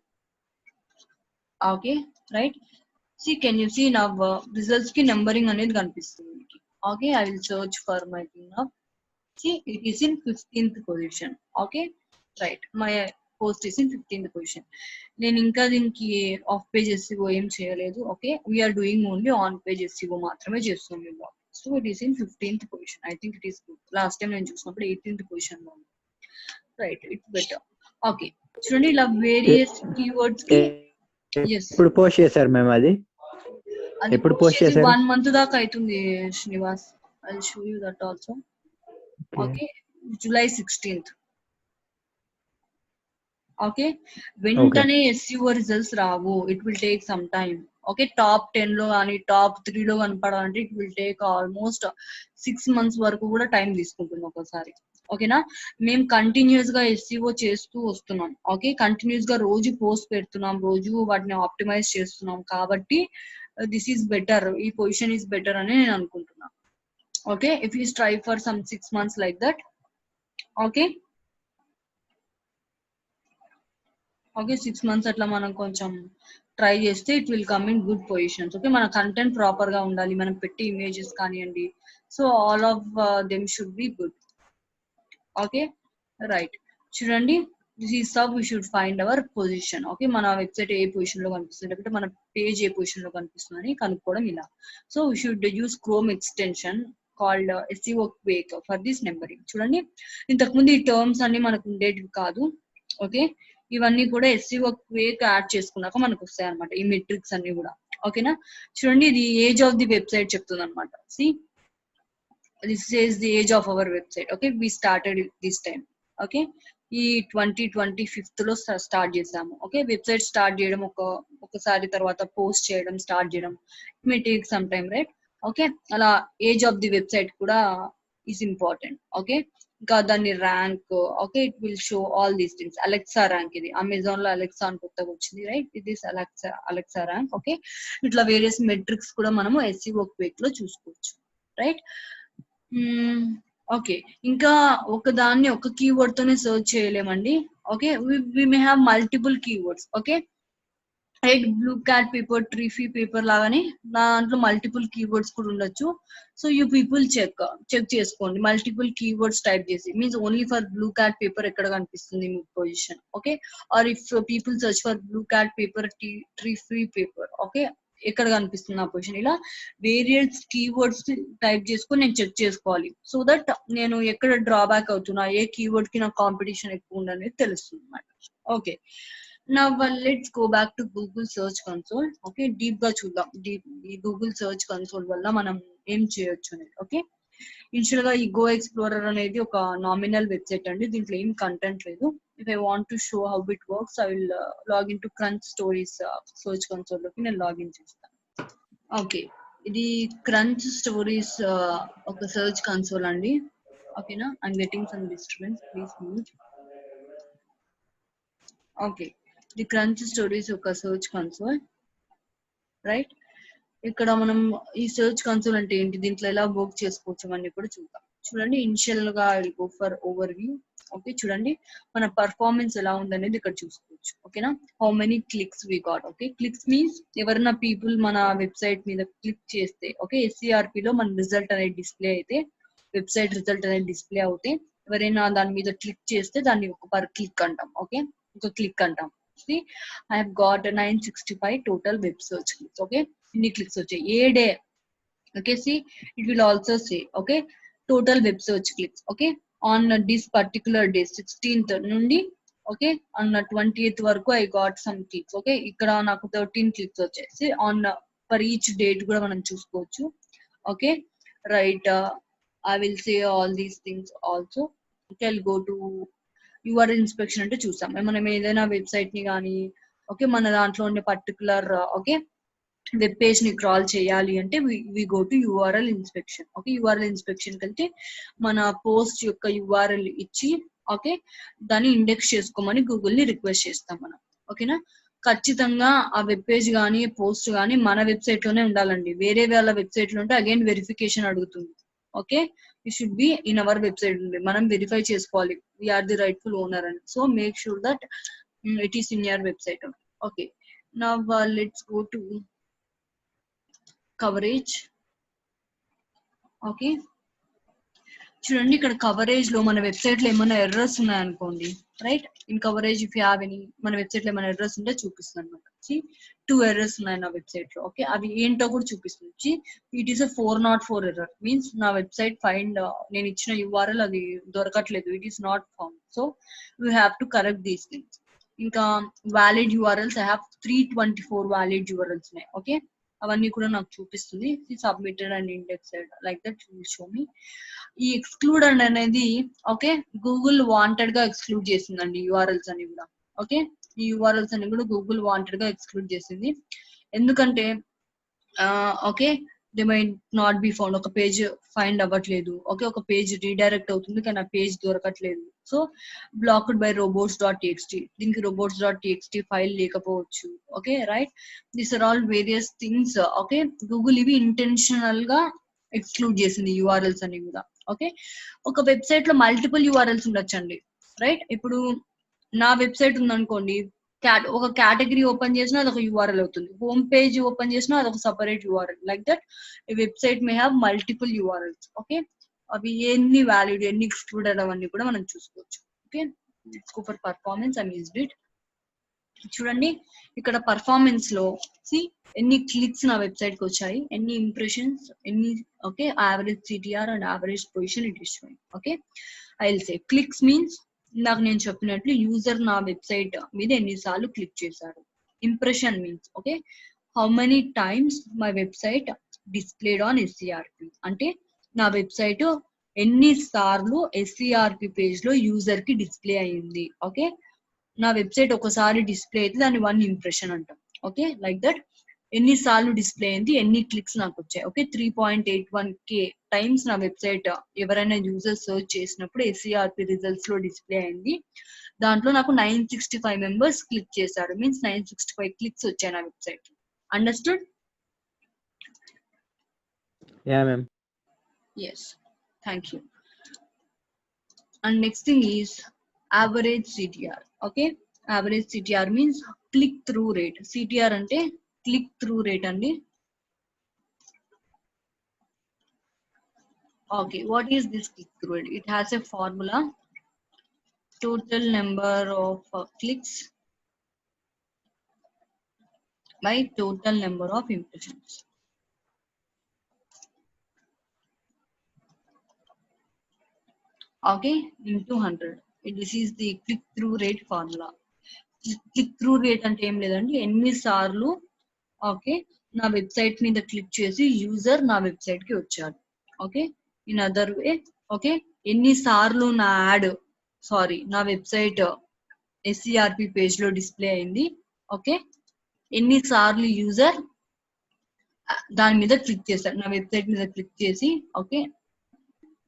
Okay, right. Can you see నా రిజల్ట్స్ కి నెంబరింగ్ అనేది కనిపిస్తుంది మీకు. Okay, I will search for my thing నా. It is in 15th position. Okay, right, my post is in 15th position. నేను ఇంకా దీనికి ఆఫ్ పేజ్ SEO ఏం చేయలేదు. Okay, we're doing only on page SEO మాత్రమే చేస్తుంది. So it is in 15th position. I think it is good. Last time నేను చూసినప్పుడు 18th position లో ఉంది. Right, it's better. ఓకే, చూడండి ఇలా వేరియస్ కీవర్డ్స్ కి ఇప్పుడు పోస్ట్ చేశారు మేము అది ఎప్పుడు పోస్ట్ చేశారు? 1 month దాకా అవుతుంది Srinivas. I will show you that also. Okay, July 16th. Okay, వెంటనే SEO రిజల్ట్స్ రావు. It will take some time. Okay, top 10 లో కానీ టాప్ 3 లో కనపడాలంటే it will take almost 6 months వరకు కూడా టైం తీసుకుంటుంది ఒకసారి. ఓకేనా, మేము కంటిన్యూస్ గా SEO చేస్తూ వస్తున్నాం. ఓకే, కంటిన్యూస్ గా రోజు పోస్ట్ పెడుతున్నాం, రోజు వాటిని ఆప్టిమైజ్ చేస్తున్నాం కాబట్టి దిస్ ఈస్ బెటర్, ఈ పొజిషన్ ఈస్ బెటర్ అని నేను అనుకుంటున్నా. Okay, if you try for some 6 months like that. Okay okay, 6 months అట్లా మనం కొంచెం ట్రై చేస్తే it will come in good positions. Okay, మన కంటెంట్ ప్రాపర్ గా ఉండాలి, మనం పెట్టి ఇమేజెస్ కానివ్వండి. So all of them should be good. Okay, right. చూడండి, this is how we should find our position. Okay, మన వెబ్సైట్ ఏ పొజిషన్ లో కనిపిస్తుంది, లేకపోతే మన పేజ్ ఏ పొజిషన్ లో కనిపిస్తుంది అని కనుక్కోవడం ఇలా. So we should use chrome extension called SEO Quake for this numbering. చూడండి, ఇంతకుముందు ఈ టర్మ్స్ అన్ని మనకు ఉండేటివి కాదు. ఓకే, ఇవన్నీ కూడా SEO Quake యాడ్ చేసుకున్నాక మనకు వస్తాయి అనమాట ఈ మెట్రిక్స్ అన్ని కూడా. ఓకేనా, చూడండి, ఇది ఏజ్ ఆఫ్ ది వెబ్సైట్ చెప్తుంది అనమాట. This is the age of our website. Okay, we started this time. Okay, ఈ 2025 లో స్టార్ట్ చేసాము. ఓకే, వెబ్సైట్ స్టార్ట్ చేయడం ఒకసారి, తర్వాత పోస్ట్ చేయడం, స్టార్ట్ చేయడం, it may take some time, right. Okay, అలా ఏజ్ ఆఫ్ ది వెబ్సైట్ కూడా ఈస్ ఇంపార్టెంట్. ఓకే, ఇంకా దాని rank. Okay, it will show all these things. Alexa rank, ఇది అమెజాన్ లో అలెక్సా అని కొత్తగా వచ్చింది, రైట్. ఇది అలెక్సా ర్యాంక్. ఓకే, ఇట్లా వేరియస్ మెట్రిక్స్ కూడా మనము SEO Quake లో చూసుకోవచ్చు, రైట్. ఓకే, ఇంకా ఒకదాన్ని ఒక కీవర్డ్ తోనే సర్చ్ చేయలేమండి. Okay, we may have multiple keywords. Okay, right, blue cat paper tree free paper లాగానే దాంట్లో మల్టిపుల్ కీవర్డ్స్ కూడా ఉండొచ్చు. సో యూ పీపుల్ చెక్ చేసుకోండి మల్టిపుల్ కీవర్డ్స్ టైప్ చేసి. Means only for blue cat paper ఎక్కడ కనిపిస్తుంది మీ position. Okay, or if people search for blue cat paper tree free paper. Okay, ఎక్కడ కనిపిస్తుంది నా పొజిషన్, ఇలా వేరియస్ కీవర్డ్స్ టైప్ చేసుకొని నేను చెక్ చేసుకోవాలి. సో దట్ నేను ఎక్కడ డ్రాబ్యాక్ అవుతున్నా, ఏ కీవర్డ్ కి నా కాంపిటీషన్ ఎక్కువ ఉందనేది తెలుస్తుంది అన్నమాట. ఓకే, నా let's go back to Google search console. Okay, deep గా చూద్దాం ఈ గూగుల్ సర్చ్ కన్సోల్ వల్ల మనం ఏం చేయొచ్చు అనేది. ఓకే, ఇనిషియల్ గా ఈ గో ఎక్స్ప్లోరర్ అనేది ఒక నామినల్ వెబ్సైట్ అండి, దీంట్లో ఏం కంటెంట్ లేదు. If I want to show how it works, I will login to crunch stories search console లోకి నేను లాగిన్ చేస్తాను. ఓకే, ఇది క్రంచ్ స్టోరీస్ ఒక సర్చ్ కన్సోల్ అండి. ఓకేనా, I'm getting some disturbance, please mute. Okay, ఇది క్రంచ్ స్టోరీస్ ఒక search console, right. ఇక్కడ మనం ఈ సర్చ్ కన్సోల్ అంటే ఏంటి, దీంట్లో ఎలా వర్క్ చేసుకోవచ్చు అన్ని కూడా చూద్దాం. చూడండి, ఇనిషియల్ గా go for overview. Okay, చూడండి మన పర్ఫార్మెన్స్ ఎలా ఉందనేది ఇక్కడ చూసుకోవచ్చు. ఓకేనా, how many clicks we got. Okay, clicks means ఎవరైనా పీపుల్ మన వెబ్సైట్ మీద క్లిక్ చేస్తే, ఓకే, ఎస్సీఆర్పి లో మన రిజల్ట్ అనేది డిస్ప్లే అయితే, వెబ్సైట్ రిజల్ట్ అనేది డిస్ప్లే అవుతే, ఎవరైనా దాని మీద క్లిక్ చేస్తే దాన్ని ఒక పర్ క్లిక్ అంటాం. ఓకే, ఒక క్లిక్ అంటాం. See, I have got 965 total web search clicks. Okay, ఎన్ని క్లిక్స్ వచ్చాయి ఏ day. Okay, see, it will also say, okay, total web search clicks. Okay, on this particular day 16th నుండి, okay, on 20th వరకు I got some clicks. Okay, ఇక్కడ నాకు 13 clicks వచ్చాయి. on for each date కూడా మనం చూసుకోవచ్చు. Okay, right, I will say all these things also. Okay, I'll go to URL inspection అంటే చూసాం, మనం ఏదైనా వెబ్సైట్ ని కానీ, ఓకే, మన దాంట్లో ఉండే పర్టికులర్, ఓకే, వెబ్ పేజ్ ని క్రాల్ చేయాలి అంటే we go to URL inspection. Okay, URL inspection కంటే మన పోస్ట్ యొక్క యూఆర్ఎల్ ఇచ్చి, ఓకే, దాన్ని ఇండెక్స్ చేసుకోమని గూగుల్ ని రిక్వెస్ట్ చేస్తాం మనం. ఓకేనా, ఖచ్చితంగా ఆ వెబ్ పేజ్ కానీ పోస్ట్ కానీ మన వెబ్సైట్ లోనే ఉండాలండి. వేరే వాళ్ళ వెబ్సైట్ లో ఉంటే అగైన్ వెరిఫికేషన్ అడుగుతుంది. Okay, it should be in our website. మనం వెరిఫై చేసుకోవాలి we are the rightful owner అని. So make sure that it is in your website. Okay, now let's go to coverage. Okay, చూడండి ఇక్కడ coverage లో మన website లో ఏమైనా errors ఉన్నాయనుకోండి, right, in coverage if you have any, మన website లో ఏమైనా ఎర్రర్స్ ఉంటే చూపిస్తుంది అనమాట. 2 ఎర్రర్స్ ఉన్నాయి నా వెబ్సైట్ లో. ఓకే, అవి ఏంటో కూడా చూపిస్తుంది. ఇట్ ఈస్ 404 ఎర్రర్, మీన్స్ నా వెబ్సైట్ ఫైండ్, నేను ఇచ్చిన యూఆర్ఎల్ అది దొరకట్లేదు, it is not found. So you have to correct these things. ఇంకా valid URLs, I have 324 valid URLs ఉన్నాయి. ఓకే, అవన్నీ కూడా నాకు చూపిస్తుంది. Submitted and indexed like that show me. ఈ ఎక్స్క్లూడెడ్ అనేది, ఓకే, గూగుల్ వాంటెడ్ గా ఎక్స్క్లూడ్ చేసిందండి యూఆర్ఎల్స్ అని కూడా. ఓకే, ఈ యూఆర్ఎల్స్ అని కూడా గూగుల్ వాంటెడ్ గా ఎక్స్క్లూడ్ చేసింది. ఎందుకంటే okay, they my not be found, ఒక పేజ్ ఫైండ్ అవ్వట్లేదు. ఓకే, ఒక పేజ్ రీడైరెక్ట్ అవుతుంది కానీ ఆ పేజ్ దొరకట్లేదు. సో బ్లాక్డ్ బై robots.txt, దీనికి robots.txt ఫైల్ లేకపోవచ్చు. Okay, right, these are all various things. Okay, Google ఇవి ఇంటెన్షనల్ గా ఎక్స్క్లూడ్ చేసింది యూఆర్ఎల్స్ అని కూడా. ఓకే, ఒక వెబ్సైట్ లో మల్టిపుల్ యూఆర్ఎల్స్ ఉండొచ్చండి, రైట్. ఇప్పుడు నా వెబ్సైట్ ఉందనుకోండి, ఒక కేటగిరీ ఓపెన్ చేసినా అదొక యూఆర్ఎల్ అవుతుంది, హోమ్ పేజ్ ఓపెన్ చేసినా అదొక separate URL. Like that website May have multiple URLs. Okay, అవి ఎన్ని వ్యాలిడ్, ఎన్ని ఎక్స్క్లూడెడ్, అవన్నీ కూడా మనం చూసుకోవచ్చు. Okay, let's go for performance. I used it. చూడండి ఇక్కడ పర్ఫార్మెన్స్ లో ఎన్ని క్లిక్స్ నా వెబ్సైట్ కి వచ్చాయి, ఎన్ని ఇంప్రెషన్స్, ఎన్ని, okay, average CTR and average position it is showing. Okay, I will say clicks means ఇందాక నేను చెప్పినట్లు యూజర్ నా వెబ్సైట్ మీద ఎన్నిసార్లు క్లిక్ చేశారు. Impression means, okay, how many times my website displayed on SCRP, అంటే నా వెబ్సైట్ ఎన్ని సార్లు ఎస్సీఆర్పి పేజ్ లో యూజర్ కి డిస్ప్లే అయ్యింది. ఓకే, నా వెబ్సైట్ ఒకసారి డిస్ప్లే అయితే దాన్ని 1 ఇంప్రెషన్ అంటాం. ఓకే, లైక్ దట్ ఎన్నిసార్లు డిస్ప్లే అయింది, ఎన్ని క్లిక్స్ నాకు వచ్చాయి. ఓకే, 3.81K టైమ్స్ నా వెబ్సైట్ ఎవరైనా యూజర్ సర్చ్ చేసినప్పుడు ఎస్సీఆర్పి రిజల్ట్స్ లో డిస్ప్లే అయింది. దాంట్లో నాకు 965 మెంబర్స్ క్లిక్ చేశారు, మీన్స్ 965 క్లిక్స్ వచ్చాయి నా website. Understood? Yeah ma'am. Yes, thank you. And next thing is average CTR. Okay, average CTR means click through rate. CTR అంటే click through rate అండి. Okay, what is this click through rate? It has a formula, total number of clicks by total number of impressions. Okay, into 100. This is the click through rate formula. Click through rate అంటే ఏం లేదండి, ఎన్నిసార్లు okay నా website మీద click చేసి user నా website కి వచ్చాడు. Okay, in other way okay ఎన్నిసార్లు నా వెబ్సైట్ SERP పేజ్ లో డిస్ప్లే అయింది. ఓకే, ఎన్నిసార్లు యూజర్ దాని మీద క్లిక్ చేశాడు, నా వెబ్సైట్ మీద క్లిక్ చేసి okay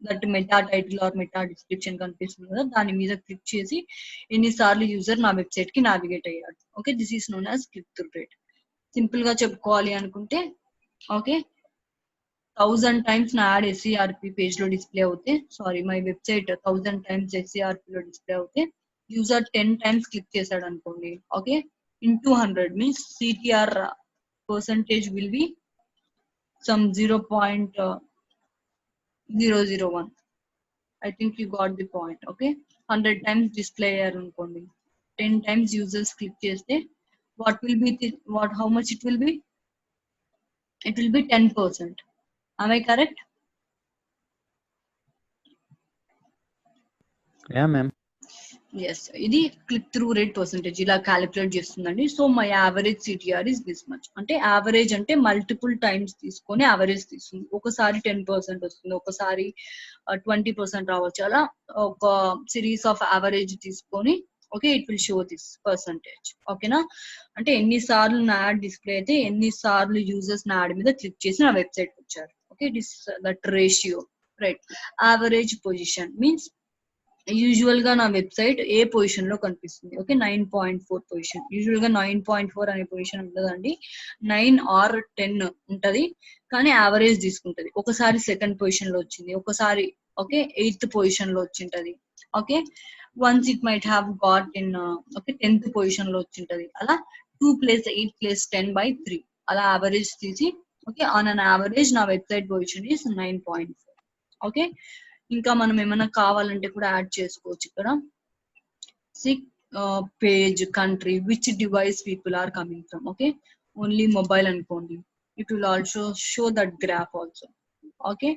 that meta title are meta description కనిపిస్తుంది కదా, దాని మీద క్లిక్ చేసి ఎన్నిసార్లు యూజర్ నా వెబ్సైట్ కి నావిగేట్ అయ్యాడు. Okay, this is known as click through rate. Simple గా చెప్పుకోవాలి అనుకుంటే ఓకే 1000 టైమ్స్ నా యాడ్ SERP పేజ్ లో డిస్ప్లే అవుతే, మై వెబ్సైట్ 1000 టైమ్స్ SERP లో డిస్ప్లే అవుతే యూజర్ 10 టైమ్స్ క్లిక్ చేశాడు అనుకోండి. Okay, into 100 means CTR percentage will be some 0.001. I think you got the point. Okay, 100 times display అయ్యారు అనుకోండి, 10 times users click చేస్తే what will be how much it will be? It will be 10%. Am I correct? Yeah, ma'am. Yes, ఇది click through rate percentage ఇలా calculate చేస్తుందండి. So my average CTR is this much. అంటే average అంటే multiple times తీసుకొని average తీస్తుంది. ఒకసారి 10% వస్తుంది, ఒకసారి 20% రావచ్చు. అలా ఒక సిరీస్ ఆఫ్ యావరేజ్ తీసుకొని okay it will show this percentage. ఓకేనా, అంటే ఎన్నిసార్లు నా యాడ్ డిస్ప్లే అయితే ఎన్నిసార్లు యూజర్స్ నా యాడ్ మీద క్లిక్ చేసి నా వెబ్సైట్ వచ్చారు. Okay, that ratio right. Average position means usual గా నా వెబ్సైట్ ఏ పొజిషన్ లో కనిపిస్తుంది. Okay, 9.4 position. యూజువల్ గా 9.4 అనే పొజిషన్ ఉండదండి, 9 or 10 ఉంటది, కానీ యావరేజ్ తీసుకుంటది. ఒకసారి సెకండ్ పొజిషన్ లో వచ్చింది, ఒకసారి ఓకే 8th పొజిషన్ లో వచ్చింటది. Okay, once it might have got in okay 10th position లో వచ్చింటది. అలా 2 + 8 + 10/3 అలా యావరేజ్ తీసి ఓకే ఆన్ అన్ యావరేజ్ నా వెబ్సైట్ పొజిషన్ ఇస్ 9.4. ఓకే, ఇంకా మనం ఏమైనా కావాలంటే కూడా యాడ్ చేసుకోవచ్చు ఇక్కడ. Page, country, which device people are coming from. Okay, only mobile అనుకోండి, it will also show that graph also. Okay,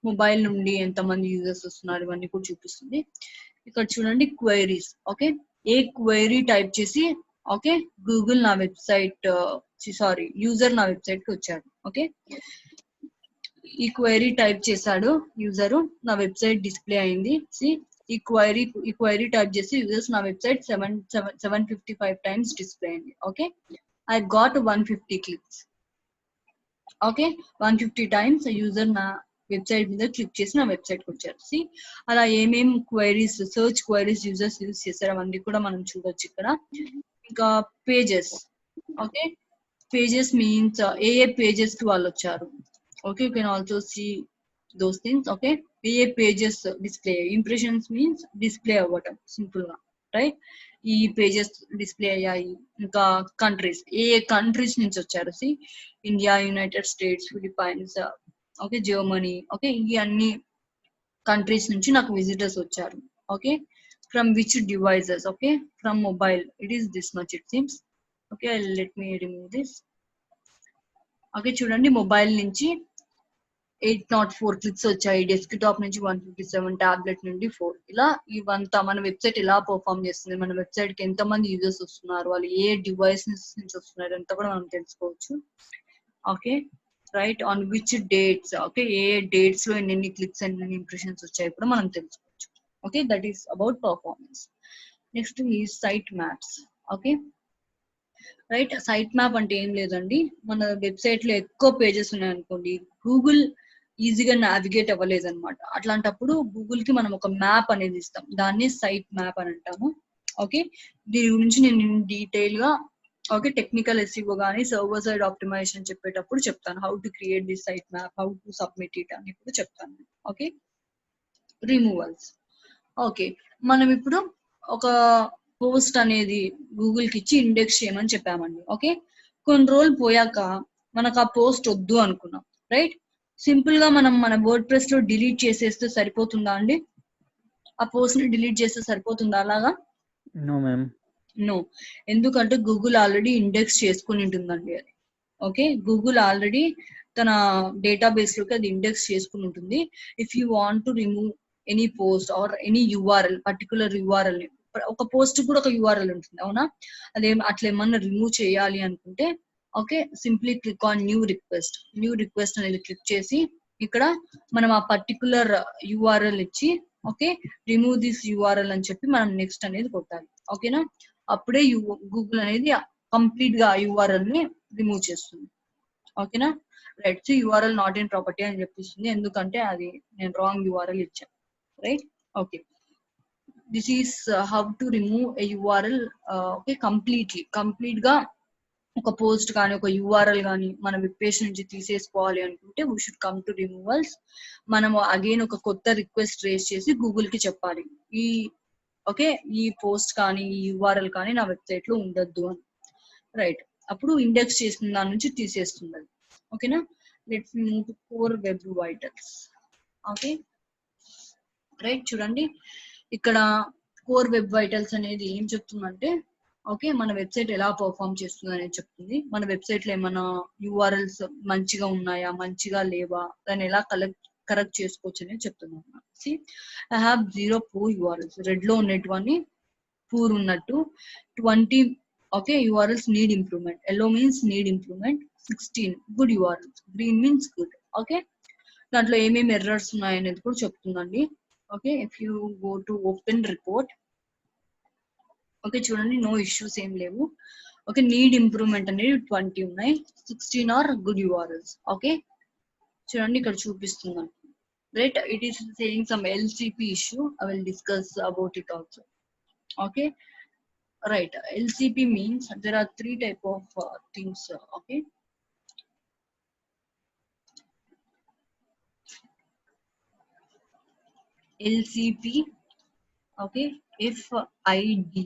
mobile నుండి ఎంతమంది యూజర్స్ వస్తున్నారు ఇవన్నీ కూడా చూపిస్తుంది. ఇక్కడ చూడండి క్వైరీస్. ఓకే, ఏ క్వైరీ టైప్ చేసి ఓకే గూగుల్ నా వెబ్సైట్ యూజర్ నా వెబ్సైట్ కి వచ్చాడు. ఓకే, ఈ క్వైరీ టైప్ చేశాడు యూజరు, నా వెబ్సైట్ డిస్ప్లే అయింది. ఈ క్వైరీ టైప్ చేసి యూజర్స్ నా వెబ్సైట్ 755 టైమ్స్ డిస్ప్లే అయింది. Okay, I got 150 clicks. Okay, 150 times user నా వెబ్సైట్ మీద క్లిక్ చేసి నా వెబ్సైట్ కి వచ్చారు. అలా ఏమేం queries, search queries users use చేశారు అవన్నీ కూడా మనం చూడొచ్చు ఇక్కడ. ఇంకా పేజెస్. ఓకే, పేజెస్ మీన్స్ ఏ పేజెస్ కి వాళ్ళు వచ్చారు. Okay, you can also see those things. Okay, A pages display, impressions means display అవ్వటం సింపుల్ గా రైట్. ఈ పేజెస్ డిస్ప్లే అయ్యాయి. ఇంకా కంట్రీస్, ఏ కంట్రీస్ నుంచి వచ్చారు. India, United states, Philippines, okay Germany. Okay, ఈ అన్ని కంట్రీస్ నుంచి నాకు విజిటర్స్ వచ్చారు. Okay, from which devices. Okay, from mobile it is this much it seems. Okay, let me remove this. Okay, చూడండి మొబైల్ నుంచి 804 clicks వచ్చాయి, డెస్క్టాప్ నుంచి 157, tablet నుండి 4. ఇలా ఇవంతా మన వెబ్సైట్ ఎలా పర్ఫామ్ చేస్తుంది, మన వెబ్సైట్ కి ఎంతమంది యూజర్స్ వస్తున్నారు, వాళ్ళు ఏ డివైస్ నుంచి వస్తున్నారు అంతా కూడా మనం తెలుసుకోవచ్చు. Okay right, on which dates. Okay, ఏ డేట్స్ లో ఎన్ని క్లిక్స్ ఎన్ని ఇంప్రెషన్స్ వచ్చాయి కూడా మనం తెలుసుకోవచ్చు. Okay, that is about performance. Next ఈ site maps. Okay right, site map అంటే ఏం లేదండి, మన వెబ్సైట్ లో ఎక్కువ పేజెస్ ఉన్నాయనుకోండి, గూగుల్ ఈజీగా నావిగేట్ అవ్వలేదు అనమాట. అట్లాంటప్పుడు గూగుల్ కి మనం ఒక మ్యాప్ అనేది ఇస్తాం, దాన్ని సైట్ మ్యాప్ అని అంటాము. ఓకే, దీని గురించి నేను డీటెయిల్ గా ఓకే టెక్నికల్ SEO కానీ సర్వర్ సైడ్ ఆప్టిమైజేషన్ చెప్పేటప్పుడు చెప్తాను. How to create this site map, how to submit it అని కూడా చెప్తాను. Okay, removals. ఓకే, మనం ఇప్పుడు ఒక పోస్ట్ అనేది గూగుల్ కి ఇచ్చి ఇండెక్స్ చేయమని చెప్పామండి. ఓకే, కొన్ని రోజులు పోయాక మనకు ఆ పోస్ట్ వద్దు అనుకున్నాం రైట్. సింపుల్ గా మనం మన వర్డ్ ప్రెస్ లో డిలీట్ చేసేస్తే సరిపోతుందా అండి? ఆ పోస్ట్ ని డిలీట్ చేస్తే సరిపోతుందా అలాగా? No, ma'am. నో, ఎందుకంటే గూగుల్ ఆల్రెడీ ఇండెక్స్ చేసుకుని ఉంటుందండి అది. ఓకే, గూగుల్ ఆల్రెడీ తన డేటాబేస్ లోకి అది ఇండెక్స్ చేసుకుని ఉంటుంది. If you want to remove any post or any URL, particular URL ని, ఒక పోస్ట్ కూడా ఒక యూఆర్ఎల్ ఉంటుంది అవునా, అదేం అట్లా ఏమన్నా రిమూవ్ చేయాలి అనుకుంటే okay, simply click on new request అనేది క్లిక్ చేసి ఇక్కడ మనం ఆ పర్టికులర్ యూఆర్ఎల్ ఇచ్చి ఓకే, రిమూవ్ దిస్ యూఆర్ఎల్ అని చెప్పి మనం నెక్స్ట్ అనేది కొట్టాలి. ఓకేనా, అప్పుడే గూగుల్ అనేది కంప్లీట్ గా యూఆర్ఎల్ ని రిమూవ్ చేస్తుంది. ఓకేనా, right. So URL not in property అని చెప్పిస్తుంది, ఎందుకంటే అది నేను రాంగ్ యూఆర్ఎల్ ఇచ్చాను. Right, okay. This is how to remove A URL. Okay, complete గా ఒక పోస్ట్ కానీ ఒక యూఆర్ఎల్ కానీ మన వెబ్ పేజ్ నుంచి తీసేసుకోవాలి అనుకుంటే we should come to removals. మనము అగైన్ ఒక కొత్త రిక్వెస్ట్ రేస్ చేసి గూగుల్ కి చెప్పాలి, ఈ ఓకే ఈ పోస్ట్ కానీ ఈ యూఆర్ఎల్ కానీ నా వెబ్సైట్ లో ఉండొద్దు అని. రైట్, అప్పుడు ఇండెక్స్ చేసిన దాని నుంచి తీసేస్తుంది అది. ఓకేనా, let's move to core web vitals. Okay, right. చూడండి ఇక్కడ కోర్ వెబ్ వైటల్స్ అనేది ఏం చెప్తుందంటే ఓకే, మన వెబ్సైట్ ఎలా పర్ఫామ్ చేస్తుంది అనేది చెప్తుంది. మన వెబ్సైట్ లో ఏమైనా యూఆర్ఎల్స్ మంచిగా ఉన్నాయా, మంచిగా లేవా, దాన్ని ఎలా కరెక్ట్ చేసుకోవచ్చు అనేది చెప్తుంది అన్నమాట. See I have 0 poor URLs, red లో ఉన్నటువంటి పూర్ ఉన్నట్టు 20 okay URLs need improvement. Yellow means need improvement. 16 good URLs, green means good. Okay, దాంట్లో ఏమేమి ఎర్రర్స్ ఉన్నాయి అనేది కూడా చెప్తుందండి. Okay, if you go to open report okay, చూడండి నో ఇష్యూస్ ఏం లేవు. ఓకే, నీడ్ ఇంప్రూవ్మెంట్ అనేది 20 ఉన్నాయి, 16 ఆర్ గుడ్ యూఆర్ఎల్స్. ఓకే, చూడండి ఇక్కడ చూపిస్తున్నాను. Right, it is saying some LCP issue, I will discuss about it also. Okay, right. LCP means there are 3 type of things. Okay, LCP okay, FID,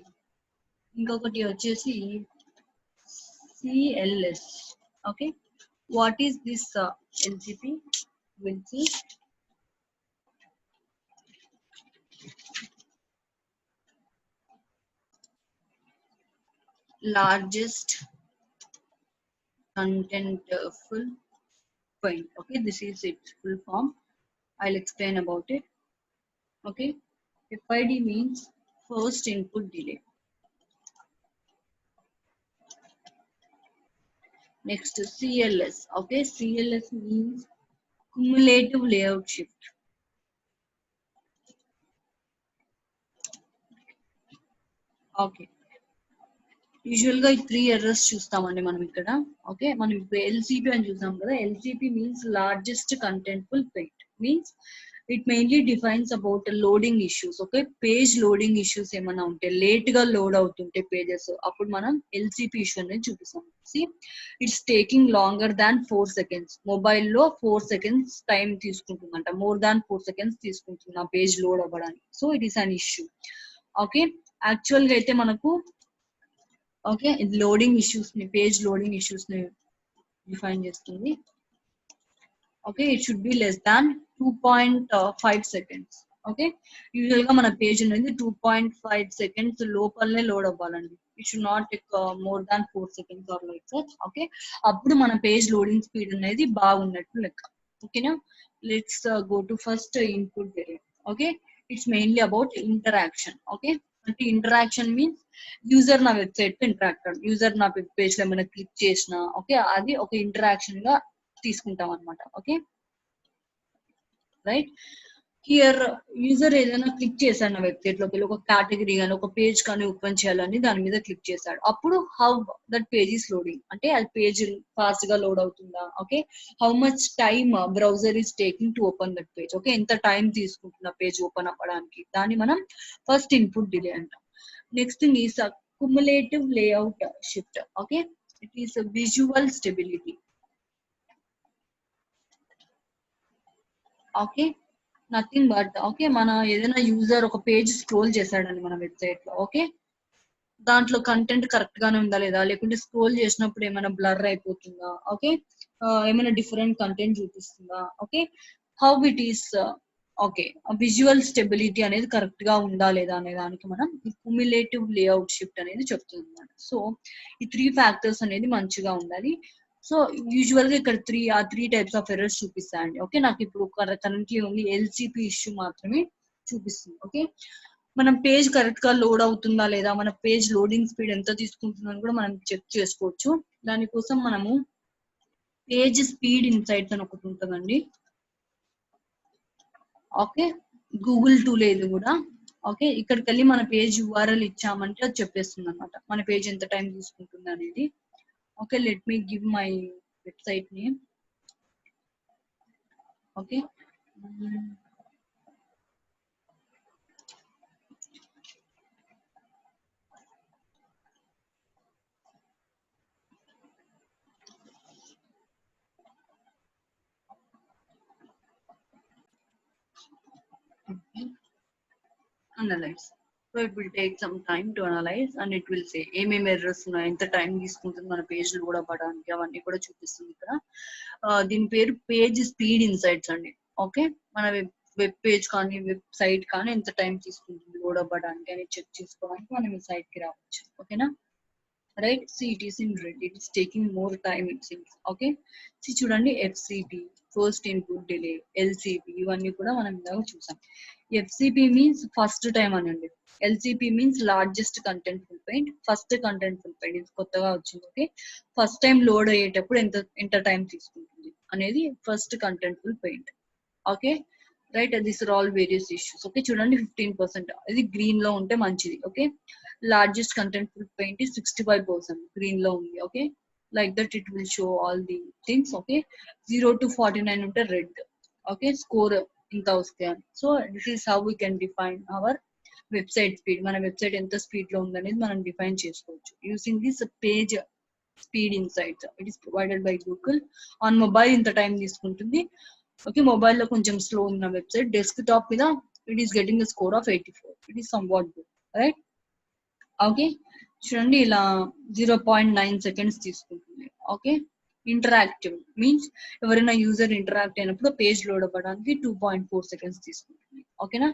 ఇంకొకటి వచ్చేసి CLS. Okay, what is this LCP? Will see. Largest contentful point. Okay, this is its full form. I'll explain about it. Okay, FID means first input delay. Next, CLS. Okay, CLS means cumulative layout shift. Okay, usual గా ఈ 3 errors చూస్తామండి మనం ఇక్కడ. Okay, మనం ఇప్పుడు LCP అని చూసాం కదా. LCP means largest contentful paint, means it mainly defines about loading issues. Okay, page loading issues ఏమైనా ఉంటే, లేట్ గా లోడ్ అవుతుంటే పేజెస్, అప్పుడు మనం ఎల్సిపి ఇష్యూ అనేది చూపిస్తాం. See it's taking longer than 4 seconds. మొబైల్లో 4 seconds టైం తీసుకుంటుందంట, మోర్ దాన్ 4 seconds తీసుకుంటుంది ఆ పేజ్ లోడ్ అవ్వడానికి. So it is an issue. Okay, actual గా అయితే మనకు ఓకే ఇది లోడింగ్ ఇష్యూస్ ని, పేజ్ లోడింగ్ ఇష్యూస్ ని డిఫైన్ చేస్తుంది. Okay, it should be less than 2.5 seconds. Okay, usual గా మన పేజ్ అనేది 2.5 seconds లోపలనే లోడ్ అవ్వాలండి. It should not take more than 4 seconds or like that. Okay, అప్పుడు మన పేజ్ లోడింగ్ స్పీడ్ అనేది బాగున్నట్టు లెక్క. ఓకేనా, let's go to first input variable. Okay, it's mainly about interaction. Okay, అంటే ఇంటరాక్షన్ మీన్స్ యూజర్ నా వెబ్సైట్ తో ఇంటరాక్ట్, యూజర్ నా వెబ్ పేజ్ లో ఏమైనా క్లిక్ చేసినా ఓకే, అది ఒక ఇంటరాక్షన్ గా తీసుకుంటాం అనమాట. Okay, right. హియర్ యూజర్ ఏదైనా క్లిక్ చేశాడు నా వెబ్సైట్ లోకి, ఒక కేటగిరీ కానీ ఒక పేజ్ కానీ ఓపెన్ చేయాలని దాని మీద క్లిక్ చేశాడు, అప్పుడు how that page is loading, అంటే అది పేజ్ ఫాస్ట్ గా లోడ్ అవుతుందా. Okay, how much time browser is taking to open that page. Okay, ఎంత టైం తీసుకుంటున్న పేజ్ ఓపెన్ అవ్వడానికి, దాన్ని మనం ఫస్ట్ ఇన్పుట్ డిలే అంటాం. Next thing is cumulative layout shift. Okay, it is a visual stability. Okay, nothing but okay, మన ఏదైనా user ఒక page scroll చేశాడండి మన వెబ్సైట్ లో. ఓకే, దాంట్లో కంటెంట్ కరెక్ట్ గానే ఉందా లేదా, లేకుంటే స్క్రోల్ చేసినప్పుడు ఏమైనా బ్లర్ అయిపోతుందా. ఓకే, ఏమైనా డిఫరెంట్ కంటెంట్ చూపిస్తుందా. Okay, how it is okay, visual stability అనేది కరెక్ట్ గా ఉందా లేదా అనే దానికి మనం క్యుములేటివ్ లేఅవుట్ షిఫ్ట్ అనేది చెప్తుంది అనమాట. సో ఈ 3 ఫ్యాక్టర్స్ అనేది మంచిగా ఉండాలి. సో యూజువల్ గా ఇక్కడ త్రీ టైప్స్ ఆఫ్ ఎర్రర్స్ చూపిస్తాయండి. ఓకే, నాకు ఇప్పుడు కరెంట్లీ ఓన్లీ ఎల్సిపి ఇష్యూ మాత్రమే చూపిస్తుంది. ఓకే, మనం పేజ్ కరెక్ట్ గా లోడ్ అవుతుందా లేదా, మన పేజ్ లోడింగ్ స్పీడ్ ఎంత తీసుకుంటుందని కూడా మనం చెక్ చేసుకోవచ్చు. దానికోసం మనము పేజ్ స్పీడ్ ఇన్సైట్స్ అని ఒకటి ఉంటుందండి. ఓకే, గూగుల్ టూల్ ఇది కూడా. ఓకే, ఇక్కడికి వెళ్ళి మన పేజ్ యూఆర్ఎల్ ఇచ్చామంటే అది చెప్పేస్తుంది అనమాట మన పేజ్ ఎంత టైం తీసుకుంటుంది అనేది. Okay, let me give my website name. Okay, analyse. So it will take some time to analyse and it will say ఏమేమి ఎర్రర్స్ ఉన్నాయి, ఎంత టైం తీసుకుంటుంది మన పేజ్ లోడ్ అవ్వడానికి, అవన్నీ కూడా చూపిస్తుంది ఇక్కడ. దీని పేరు పేజ్ స్పీడ్ ఇన్సైట్స్ అండి. ఓకే, మన వెబ్ పేజ్ కానీ వెబ్సైట్ కానీ ఎంత టైం తీసుకుంటుంది లోడ్ అవ్వడానికి అని చెక్ చేసుకోవడానికి మనం ఈ సైట్ కి రావచ్చు. ఓకేనా, right. See, it is in red, it is taking more time it seems. Okay, see చూడండి, FCP first input delay, LCP ఇవన్నీ కూడా మనం ఇందాక చూసాం. FCP మీన్స్ ఫస్ట్ టైం అనండి, LCP means largest contentful paint, first contentful paint ఇది కొత్తగా వచ్చింది. ఓకే, ఫస్ట్ టైం లోడ్ అయ్యేటప్పుడు ఎంత టైం తీసుకుంటుంది అనేది first contentful paint. Okay, right. These are all various issues. Okay, చూడండి 15% ఇది గ్రీన్ లో ఉంటే మంచిది. Okay, largest contentful paint 65% green లో ఉంది. Okay, like that it will show all the things. Okay, 0 to 49 ఉంటే రెడ్. ఓకే, స్కోర్ ఇంత వస్తాయి. So this is how we can define our website speed. మన వెబ్సైట్ ఎంత స్పీడ్ లో ఉందనేది మనం డిఫైన్ చేసుకోవచ్చు using this page speed insights. It is provided by Google. On mobile ఇంత టైం తీసుకుంటుంది. ఓకే, మొబైల్ లో కొంచెం స్లో ఉన్న వెబ్సైట్, డెస్క్ టాప్ మీద it is getting a score of 84. It is some what good, right. Okay, చూడండి ఇలా 0.9 seconds తీసుకుంటుంది. Okay, interactive means ఎవరైనా యూజర్ ఇంటరాక్ట్ అయినప్పుడు పేజ్ లోడ్ అవ్వడానికి 2.4 సెకండ్స్ తీసుకుంటుంది. ఓకేనా,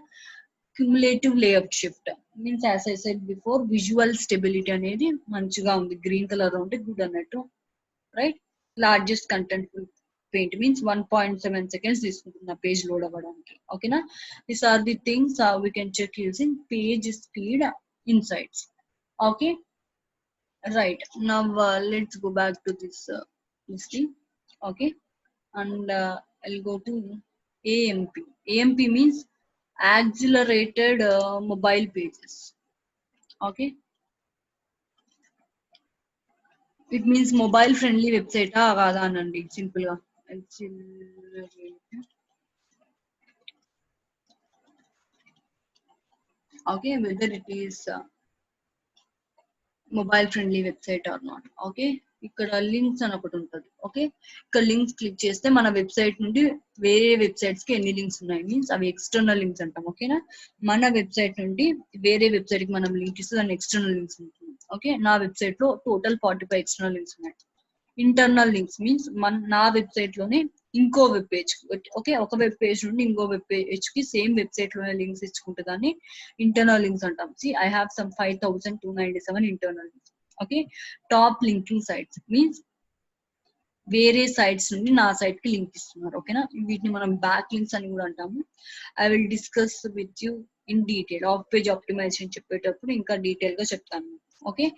cumulative layout shift means as I said before visual stability అనేది మంచిగా ఉంది, గ్రీన్ కలర్ లో ఉంటే గుడ్ అన్నట్టు, right. Largest contentful paint means 1.7 seconds తీసుకుంటుంది ఆ పేజ్ లోడ్ అవ్వడానికి. ఓకేనా, these are the things we can check using page speed insights. Okay, right. Now let's go back to this thing. Okay, and I'll go to AMP. AMP means accelerated mobile pages. Okay, it means mobile friendly website కాదా అనండి simple గా. Okay, whether it is mobile friendly website are not. Okay, ఇక్కడ links అని ఒకటి ఉంటుంది. Okay, ఇక్కడ links click చేస్తే మన వెబ్సైట్ నుండి వేరే వెబ్సైట్స్ కి ఎన్ని లింక్స్ ఉన్నాయి మీన్స్ అవి ఎక్స్టర్నల్ లింక్స్ అంటాం. ఓకేనా, మన వెబ్సైట్ నుండి వేరే వెబ్సైట్ కి మనం లింక్ ఇస్తే దాని ఎక్స్టర్నల్ లింక్స్ ఉంటుంది. ఓకే, నా వెబ్సైట్ లో టోటల్ 45 ఎక్స్టర్నల్ లింక్స్ ఉన్నాయి. ఇంటర్నల్ లింక్స్ మీన్స్ నా వెబ్సైట్ లోనే ఇంకో వెబ్ పేజ్. ఓకే, ఒక వెబ్ పేజ్ నుండి ఇంకో వెబ్ పేజ్ కి సేమ్ వెబ్సైట్ లోనే లింక్స్ ఇచ్చుకుంటే దాన్ని ఇంటర్నల్ లింక్స్ అంటాం. So I have some 5297 internal links. Okay, top linking sites means వేరే సైట్స్ నుండి నా సైట్ కి లింక్ ఇస్తున్నారు. ఓకేనా, వీటిని మనం బ్యాక్ లింక్స్ అని కూడా అంటాము. I will discuss with you in detail off page optimisation చెప్పేటప్పుడు ఇంకా డీటెయిల్ గా చెప్తాను. ఓకే,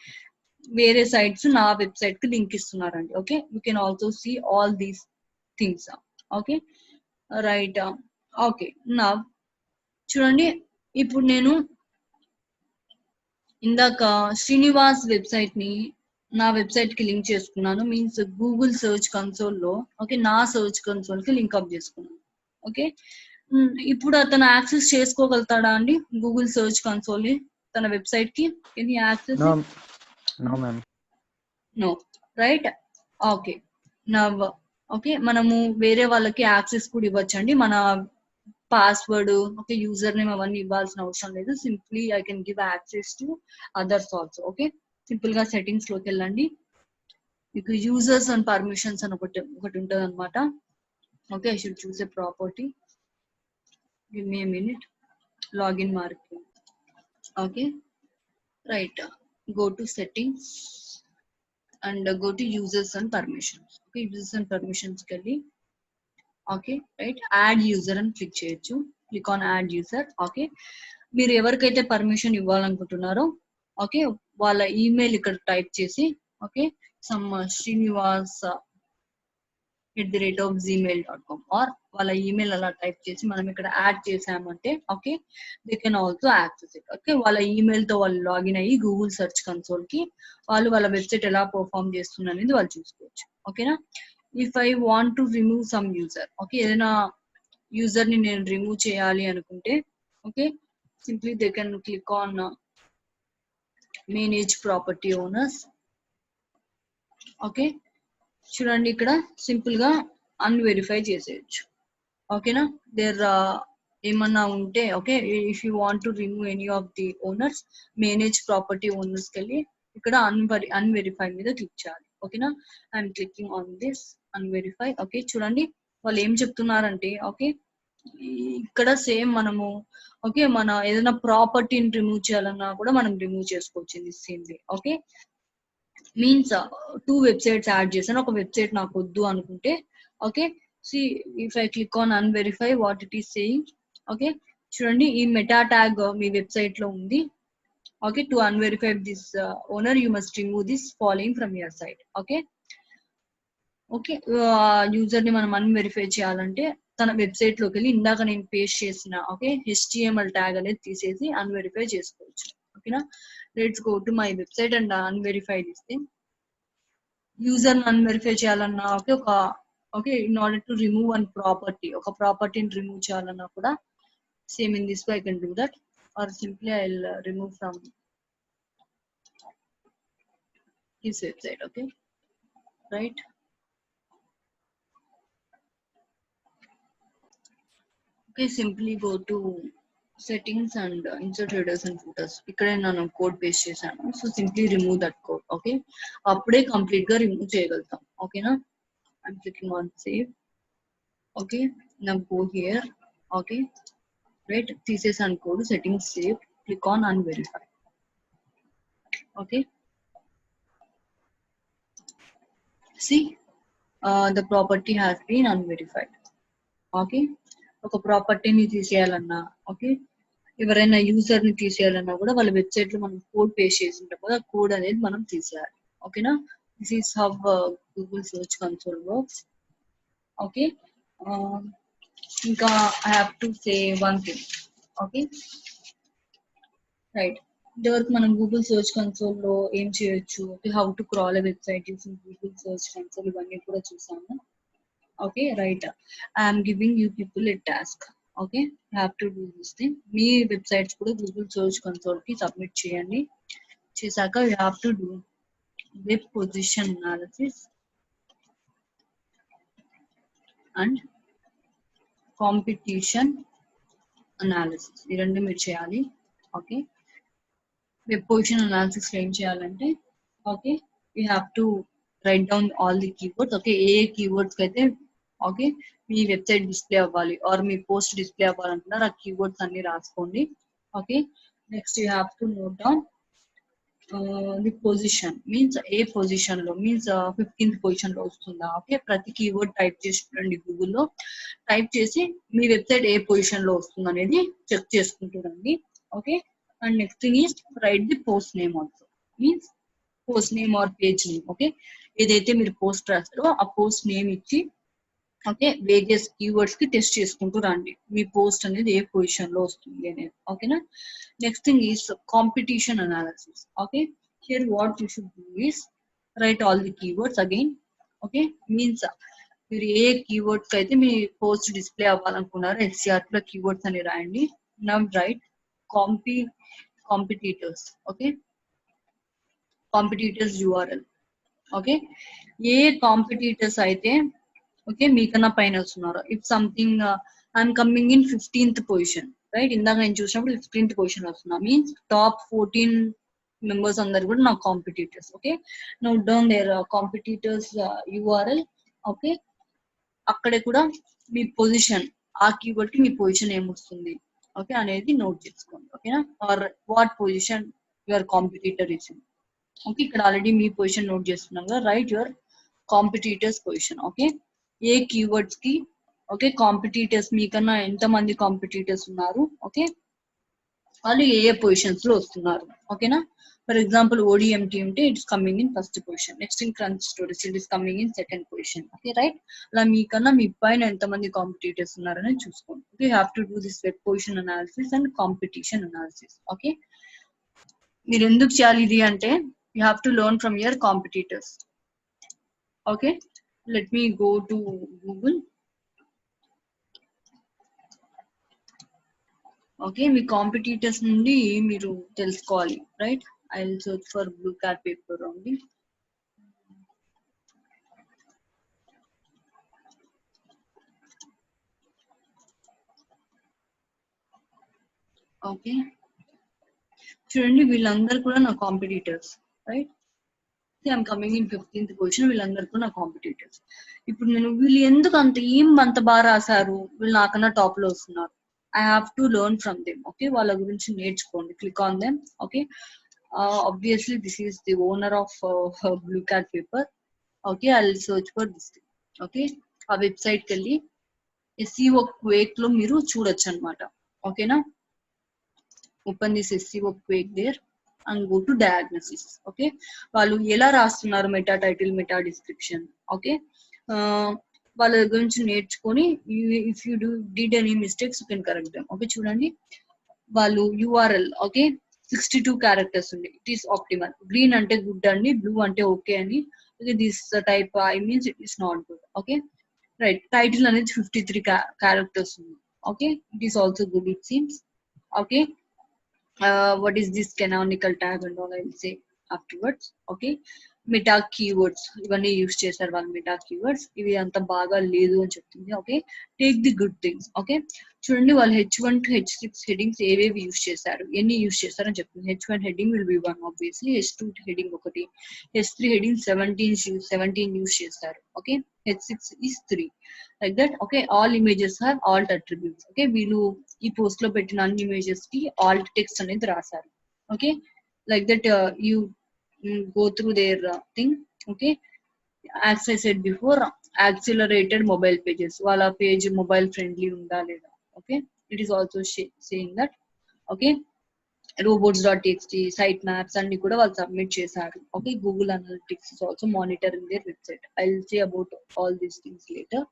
వేరే సైట్స్ నా వెబ్సైట్ కి లింక్ ఇస్తున్నారండి. Okay, you can also see all these things. Okay, right. Okay, నా చూడండి, ఇప్పుడు నేను ఇందాక శ్రీనివాస్ వెబ్సైట్ ని నా వెబ్సైట్ కి లింక్ చేసుకున్నాను మీన్స్ గూగుల్ సర్చ్ కన్సోల్ లో. ఓకే, నా సర్చ్ కన్సోల్ కి లింక్ అప్ చేసుకున్నాను. ఓకే, ఇప్పుడు అతను యాక్సెస్ చేసుకోగలుగుతాడా అండి గూగుల్ సర్చ్ కన్సోల్ తన వెబ్సైట్ కి? Any access? No ma'am. No, right. Okay, now okay, మనము వేరే వాళ్ళకి యాక్సెస్ కూడా ఇవ్వచ్చండి. మన పాస్వర్డ్, ఓకే, యూజర్ నేమ్ అవన్నీ ఇవ్వాల్సిన అవసరం లేదు. Simply I can give access to others also. Okay, simple గా సెట్టింగ్స్ లోకి వెళ్ళండి. మీకు యూజర్స్ అండ్ పర్మిషన్స్ అని ఒకటి ఉంటుంది అనమాట. Okay, I should choose A property. give me a minute. Login marketing. Okay, right. Go to settings and go to users and permissions. Okay, users and permissions kelli. Okay, right. Add user and click cheyochu. Click on add user. Okay, మీరు ఎవరికైతే permission ఇవ్వాలనుకుంటున్నారో okay వాళ్ళ email ఇక్కడ type చేసి okay some Srinivas @gmail.com or వాళ్ళ email అలా type చేసి మనం ఇక్కడ యాడ్ చేసామంటే okay they can also access it okay వాళ్ళ ఈమెయిల్ తో వాళ్ళు లాగిన్ అయ్యి గూగుల్ సెర్చ్ కన్సోల్ కి వాళ్ళు వాళ్ళ వెబ్సైట్ ఎలా పర్ఫామ్ చేస్తుంది అనేది వాళ్ళు చూసుకోవచ్చు ఓకేనా if I want to remove some user okay ఏదైనా యూజర్ ని నేను రిమూవ్ చేయాలి అనుకుంటే okay simply they can click on manage property owners okay చూడండి ఇక్కడ సింపుల్ గా అన్వెరిఫై చేసేయచ్చు ఓకేనా దేర్ ఏమన్నా ఉంటే okay if you want to remove any of the owners manage property owners కెళ్ళి ఇక్కడ అన్వెరిఫై మీద క్లిక్ చేయాలి ఓకేనా I'm clicking on this unverify okay చూడండి వాళ్ళు ఏం చెప్తున్నారంటే ఓకే ఇక్కడ సేమ్ మనము ఓకే మన ఏదైనా ప్రాపర్టీని రిమూవ్ చేయాలన్నా కూడా మనం రిమూవ్ చేసుకోవచ్చు ఇది same way okay means 2 websites add చేశాను ఒక వెబ్సైట్ నాకు వద్దు అనుకుంటే okay see if I click on unverify what it is saying okay చూడండి ఈ మెటా ట్యాగ్ మీ వెబ్సైట్ లో ఉంది okay to unverify this owner you must remove this following from your site okay okay user ని మనం అన్వెరిఫై చేయాలంటే తన website లోకి వెళ్ళి ఇందాక నేను పేస్ట్ చేసిన ఓకే HTML ట్యాగ్ అనేది తీసేసి అన్వెరిఫై చేసుకోవచ్చు ఓకేనా let's go to my website and unverify చేస్తే యూజర్ అన్వెరిఫై చేయాలన్నా okay in order to remove one property ఒక ప్రాపర్టీని రిమూవ్ చేయాలన్నా కూడా same in this way I can do that or simply I will remove from this website okay right okay simply go to settings and insert headers and footers ikkade nanu code paste chesanu so simply remove that code okay appude complete ga remove cheyagaltam okay na I'm clicking on save okay now go here okay right తీసేసాను code settings save click on unverify okay see the property has been unverified okay ఒక ప్రాపర్టీని తీసేయాలన్నా okay ఎవరైనా user ని తీసేయాలన్నా కూడా వాళ్ళ website లో మనం code paste చేసి ఉంటాం కదా కోడ్ అనేది మనం తీసేయాలి ఓకేనా this is how Google search Console works okay ఇంకా I have to say one thing okay right ఇంతవరకు మనం గూగుల్ సెర్చ్ కన్సోల్ లో ఏం చేయొచ్చు okay how to crawl a website using Google search Console ఇవన్నీ కూడా చూసాము okay right I am giving you people a task okay you have to do this thing me websites కూడా Google search console కి submit చేయండి చేశాక you have to do web position analysis and competition analysis ఈ రెండు మీరు చేయాలి okay web position analysis ఏం చేయాలంటే okay you have to write down all the keywords okay ఏ కీవర్డ్స్ అయితే ఓకే మీ వెబ్సైట్ డిస్ప్లే అవ్వాలి ఆర్ మీ పోస్ట్ డిస్ప్లే అవ్వాలంటున్నారు ఆ కీవర్డ్స్ అన్ని రాసుకోండి okay next you have to note down the position means A position లో means 15th position లో వస్తుందా ఓకే ప్రతి కీవర్డ్ టైప్ చేసి చూడండి గూగుల్లో టైప్ చేసి మీ వెబ్సైట్ ఏ పొజిషన్ లో వస్తుంది అనేది చెక్ చేసుకుంటుండండి okay and next thing is right the post name also means post name or page name okay ఏదైతే మీరు పోస్ట్ రాస్తారో ఆ పోస్ట్ నేమ్ ఇచ్చి ఓకే వేరియస్ కీవర్డ్స్ కి టెస్ట్ చేసుకుంటూ రండి మీ పోస్ట్ అనేది ఏ పొజిషన్ లో వస్తుంది అనేది ఓకేనా next thing is competition analysis okay here what you should do is right all the keywords again okay means మీరు ఏ కీవర్డ్స్ అయితే మీ పోస్ట్ డిస్ప్లే అవ్వాలనుకున్నారో SCR లో కీవర్డ్స్ అని రాయండి now right competitors okay competitors URL okay ఏ competitors అయితే ఓకే మీకన్నా పైన వస్తున్నారు if something I'm coming in 15th position right ఇందాక నేను చూసినప్పుడు 15th పొజిషన్ వస్తున్నా మీన్స్ టాప్ 14 మెంబర్స్ అందరు కూడా నా competitors okay note down their competitors URL okay అక్కడే కూడా మీ పొజిషన్ ఆ కీవర్డ్ కి మీ పొజిషన్ ఏమొస్తుంది ఓకే అనేది నోట్ చేసుకోండి ఓకేనా or what position your competitor is in okay ఇక్కడ ఆల్రెడీ మీ పొజిషన్ నోట్ చేస్తున్నాం కదా right your competitors position okay ఏ కీవర్డ్స్ కి ఓకే కాంపిటీటర్స్ మీకన్నా ఎంత మంది కాంపిటీటర్స్ ఉన్నారు ఓకే వాళ్ళు ఏ ఏ పొజిషన్స్ లో వస్తున్నారు ఓకేనా ఫర్ ఎగ్జాంపుల్ ఓడిఎంటీ ఉంటే it's coming in first position next in crunch stories it is coming in second position okay right అలా మీకన్నా మీ పైన ఎంతమంది కాంపిటీటర్స్ ఉన్నారని చూసుకోండి okay have to do this web position analysis and competition analysis okay మీరు ఎందుకు చేయాలి ఇది అంటే you have to learn from your competitors okay let me go to Google okay me competitors నుండి మీరు తెలుసుకోవాలి right I will search for blue cat paper only okay చూడండి వీళ్ళందరూ కూడా నా competitors right I'm coming in 15th position వీళ్ళందరూ కూడా నా కాంపిటీటర్స్ ఇప్పుడు నేను వీళ్ళు ఎందుకు అంత బాగా రాశారు వీళ్ళు నాకన్నా టాప్ లో వస్తున్నారు I have to learn from them okay వాళ్ళ గురించి నేర్చుకోండి click on them okay obviously this is the owner of blue cat paper okay I will search for this okay ఆ వెబ్సైట్ కి వెళ్ళి SEO క్వేక్ లో మీరు చూడొచ్చు అనమాట ఓకేనా open this SEO quake there and go to diagnosis okay వాళ్ళు ఎలా రాస్తున్నారు meta title meta description okay వాళ్ళ గురించి నేర్చుకొని if you did any mistakes you can correct them okay చూడండి వాళ్ళు URL ఓకే 62 క్యారెక్టర్స్ ఉంది ఇట్ ఈస్ ఆప్టిమల్ గ్రీన్ అంటే గుడ్ అండి బ్లూ అంటే ఓకే అని this type I means it is not good okay right title అనేది 53 characters ఉంది okay it is also good it seems okay what is this canonical tag and all I will say afterwards okay meta keywords ఇవన్నీ use చేశారు వాళ్ళు meta keywords ఇవి అంత బాగా లేదు అని చెప్తుంది okay take the good things okay చూడండి వాళ్ళు H1 to H6 హెడ్డింగ్స్ ఏవేవి యూస్ చేశారు ఎన్ని యూస్ చేశారని చెప్తుంది H1 heading will be 1 obviously H2 heading ఒకటి H3 హెడ్డింగ్ 17 యూస్ చేశారు okay H6 is 3 like that okay all images have alt attributes okay వీళ్ళు ఈ పోస్ట్ లో పెట్టిన అన్ని ఇమేజెస్ కి alt text అనేది రాశారు okay like that you go through their thing okay as I said before accelerated mobile pages వాళ్ళ page mobile friendly ఉందా లేదా okay it is also saying that okay robots.txt site maps అన్ని కూడా వాళ్ళు submit చేశారు okay Google Analytics is also monitoring their website I'll say about all these things later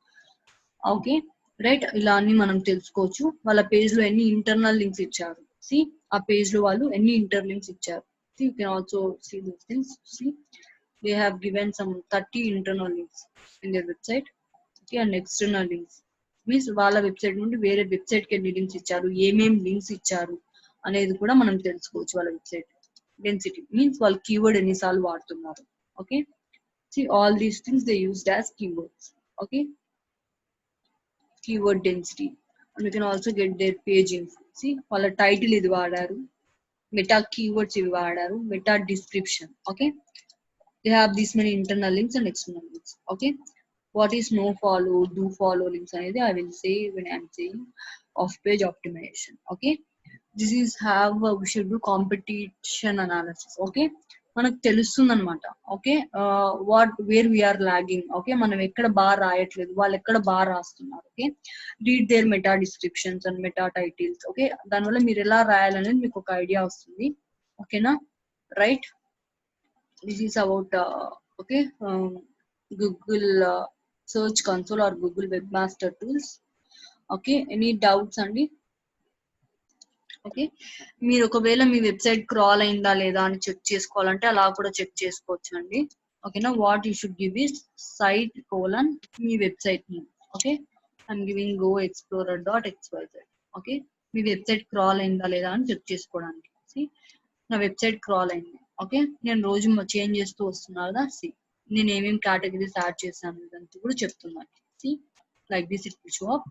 okay right ఇలా అన్ని మనం తెలుసుకోవచ్చు వాళ్ళ పేజ్ లో ఎన్ని ఇంటర్నల్ లింక్స్ ఇచ్చారు సి ఆ పేజ్ లో వాళ్ళు ఎన్ని ఇంటర్లింక్స్ ఇచ్చారు you can also see those things see they have given some 30 internal links in their website okay and external links means వాళ్ళ వెబ్సైట్ నుండి వేరే వెబ్సైట్ కి ఎన్ని లింక్స్ ఇచ్చారు ఏమేం లింక్స్ ఇచ్చారు అనేది కూడా మనం తెలుసుకోవచ్చు వాళ్ళ వెబ్సైట్ డెన్సిటీ మీన్స్ వాళ్ళు కీవర్డ్ ఎన్నిసార్లు వాడుతున్నారు okay see all these things they used as keywords okay keyword density and you can also get their page info see వాళ్ళ టైటిల్ ఇది వాడారు మెటా కీవర్డ్స్ ఇవి వాడారు meta description okay they have these many internal links and external links okay what is no follow do follow links అనేది I will say when I am saying off page optimization okay this is have we should do competition analysis okay మనకు తెలుస్తుంది అనమాట okay what where we are lagging okay మనం ఎక్కడ బాగా రాయట్లేదు వాళ్ళు ఎక్కడ బాగా రాస్తున్నారు okay read their meta descriptions and meta titles okay దానివల్ల మీరు ఎలా రాయాలనేది మీకు ఒక ఐడియా వస్తుంది ఓకేనా right this is about okay Google search console or Google webmaster tools okay any doubts అండి ఓకే మీరు ఒకవేళ మీ వెబ్సైట్ క్రాల్ అయిందా లేదా అని చెక్ చేసుకోవాలంటే అలా కూడా చెక్ చేసుకోవచ్చు అండి ఓకేనా what you should give is site colon మీ website name okay I'm giving go explorer.xyz okay మీ వెబ్సైట్ క్రాల్ అయిందా లేదా అని చెక్ చేసుకోవడానికి నా వెబ్సైట్ క్రాల్ అయింది ఓకే నేను రోజు చేంజ్ చేస్తూ వస్తున్నా కదా సి నేను ఏమేమి కేటగిరీస్ యాడ్ చేశాను దానికి కూడా చెప్తున్నాను see like this it will show up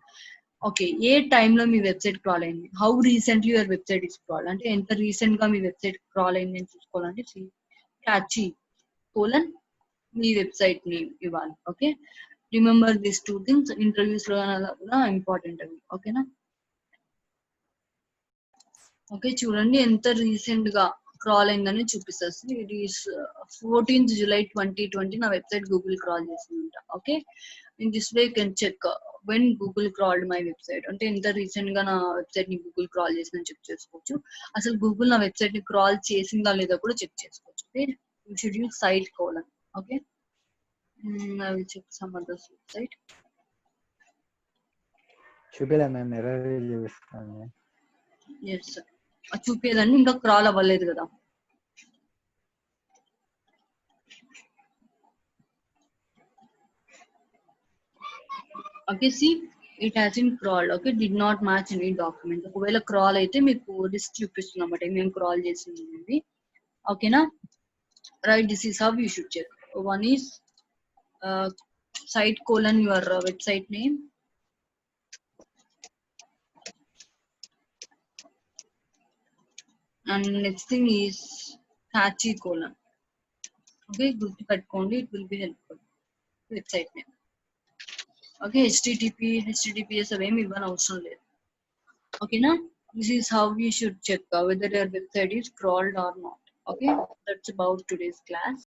okay ఏ టైంలో మీ వెబ్సైట్ క్రాల్ అయింది how recently your website is crawl అంటే ఎంత రీసెంట్ గా మీ వెబ్సైట్ క్రాల్ అయింది అని చూసుకోవాలంటే క్యాచీ కోలన్ మీ వెబ్సైట్ నేమ్ ఇవ్వాలి okay remember this 2 things. Interviews లో కూడా ఇంపార్టెంట్ అవి. ఓకేనా? ఓకే, చూడండి ఎంత రీసెంట్ గా క్రాల్ అయిందని చూపిస్తుంది. ఇట్ ఈస్ 14th July 2020 నా వెబ్సైట్ గూగుల్ క్రాల్ చేసిందంట. Okay, in this way can check when Google crawled my website. అంటే ఎంత రీసెంట్ గా నా వెబ్సైట్ ని గూగుల్ క్రాల్ చేసిందని చెక్ చేసుకోవచ్చు. అసలు గూగుల్ నా వెబ్సైట్ ని క్రాల్ చేసిందా లేదా కూడా చెక్ చేసుకోవచ్చు. Okay, you should use site colon. Okay, I will check some others website. చూపిలే మ్యామ్, ఎర్రర్ చూపిస్తాను. ఎస్, చూపేదండి, ఇంకా క్రాల్ అవ్వలేదు కదా. Okay, see it has in crawled. Okay, did not match any document. ఒకవేళ క్రాల్ అయితే మీకు లిస్ట్ చూపిస్తుంది అన్నమాట, మేము క్రాల్ చేసింది. ఓకేనా? Right, this is how you should check. One is site colon your website name, and next thing is catchy colon. Okay, గుర్తు పెట్టుకోండి, it will be helpful. Website name. Okay, https అవేమి ఇవ్వని అవసరం లేదు. ఓకేనా? This is how you should check whether your website is crawled or not. Okay, that's about today's class.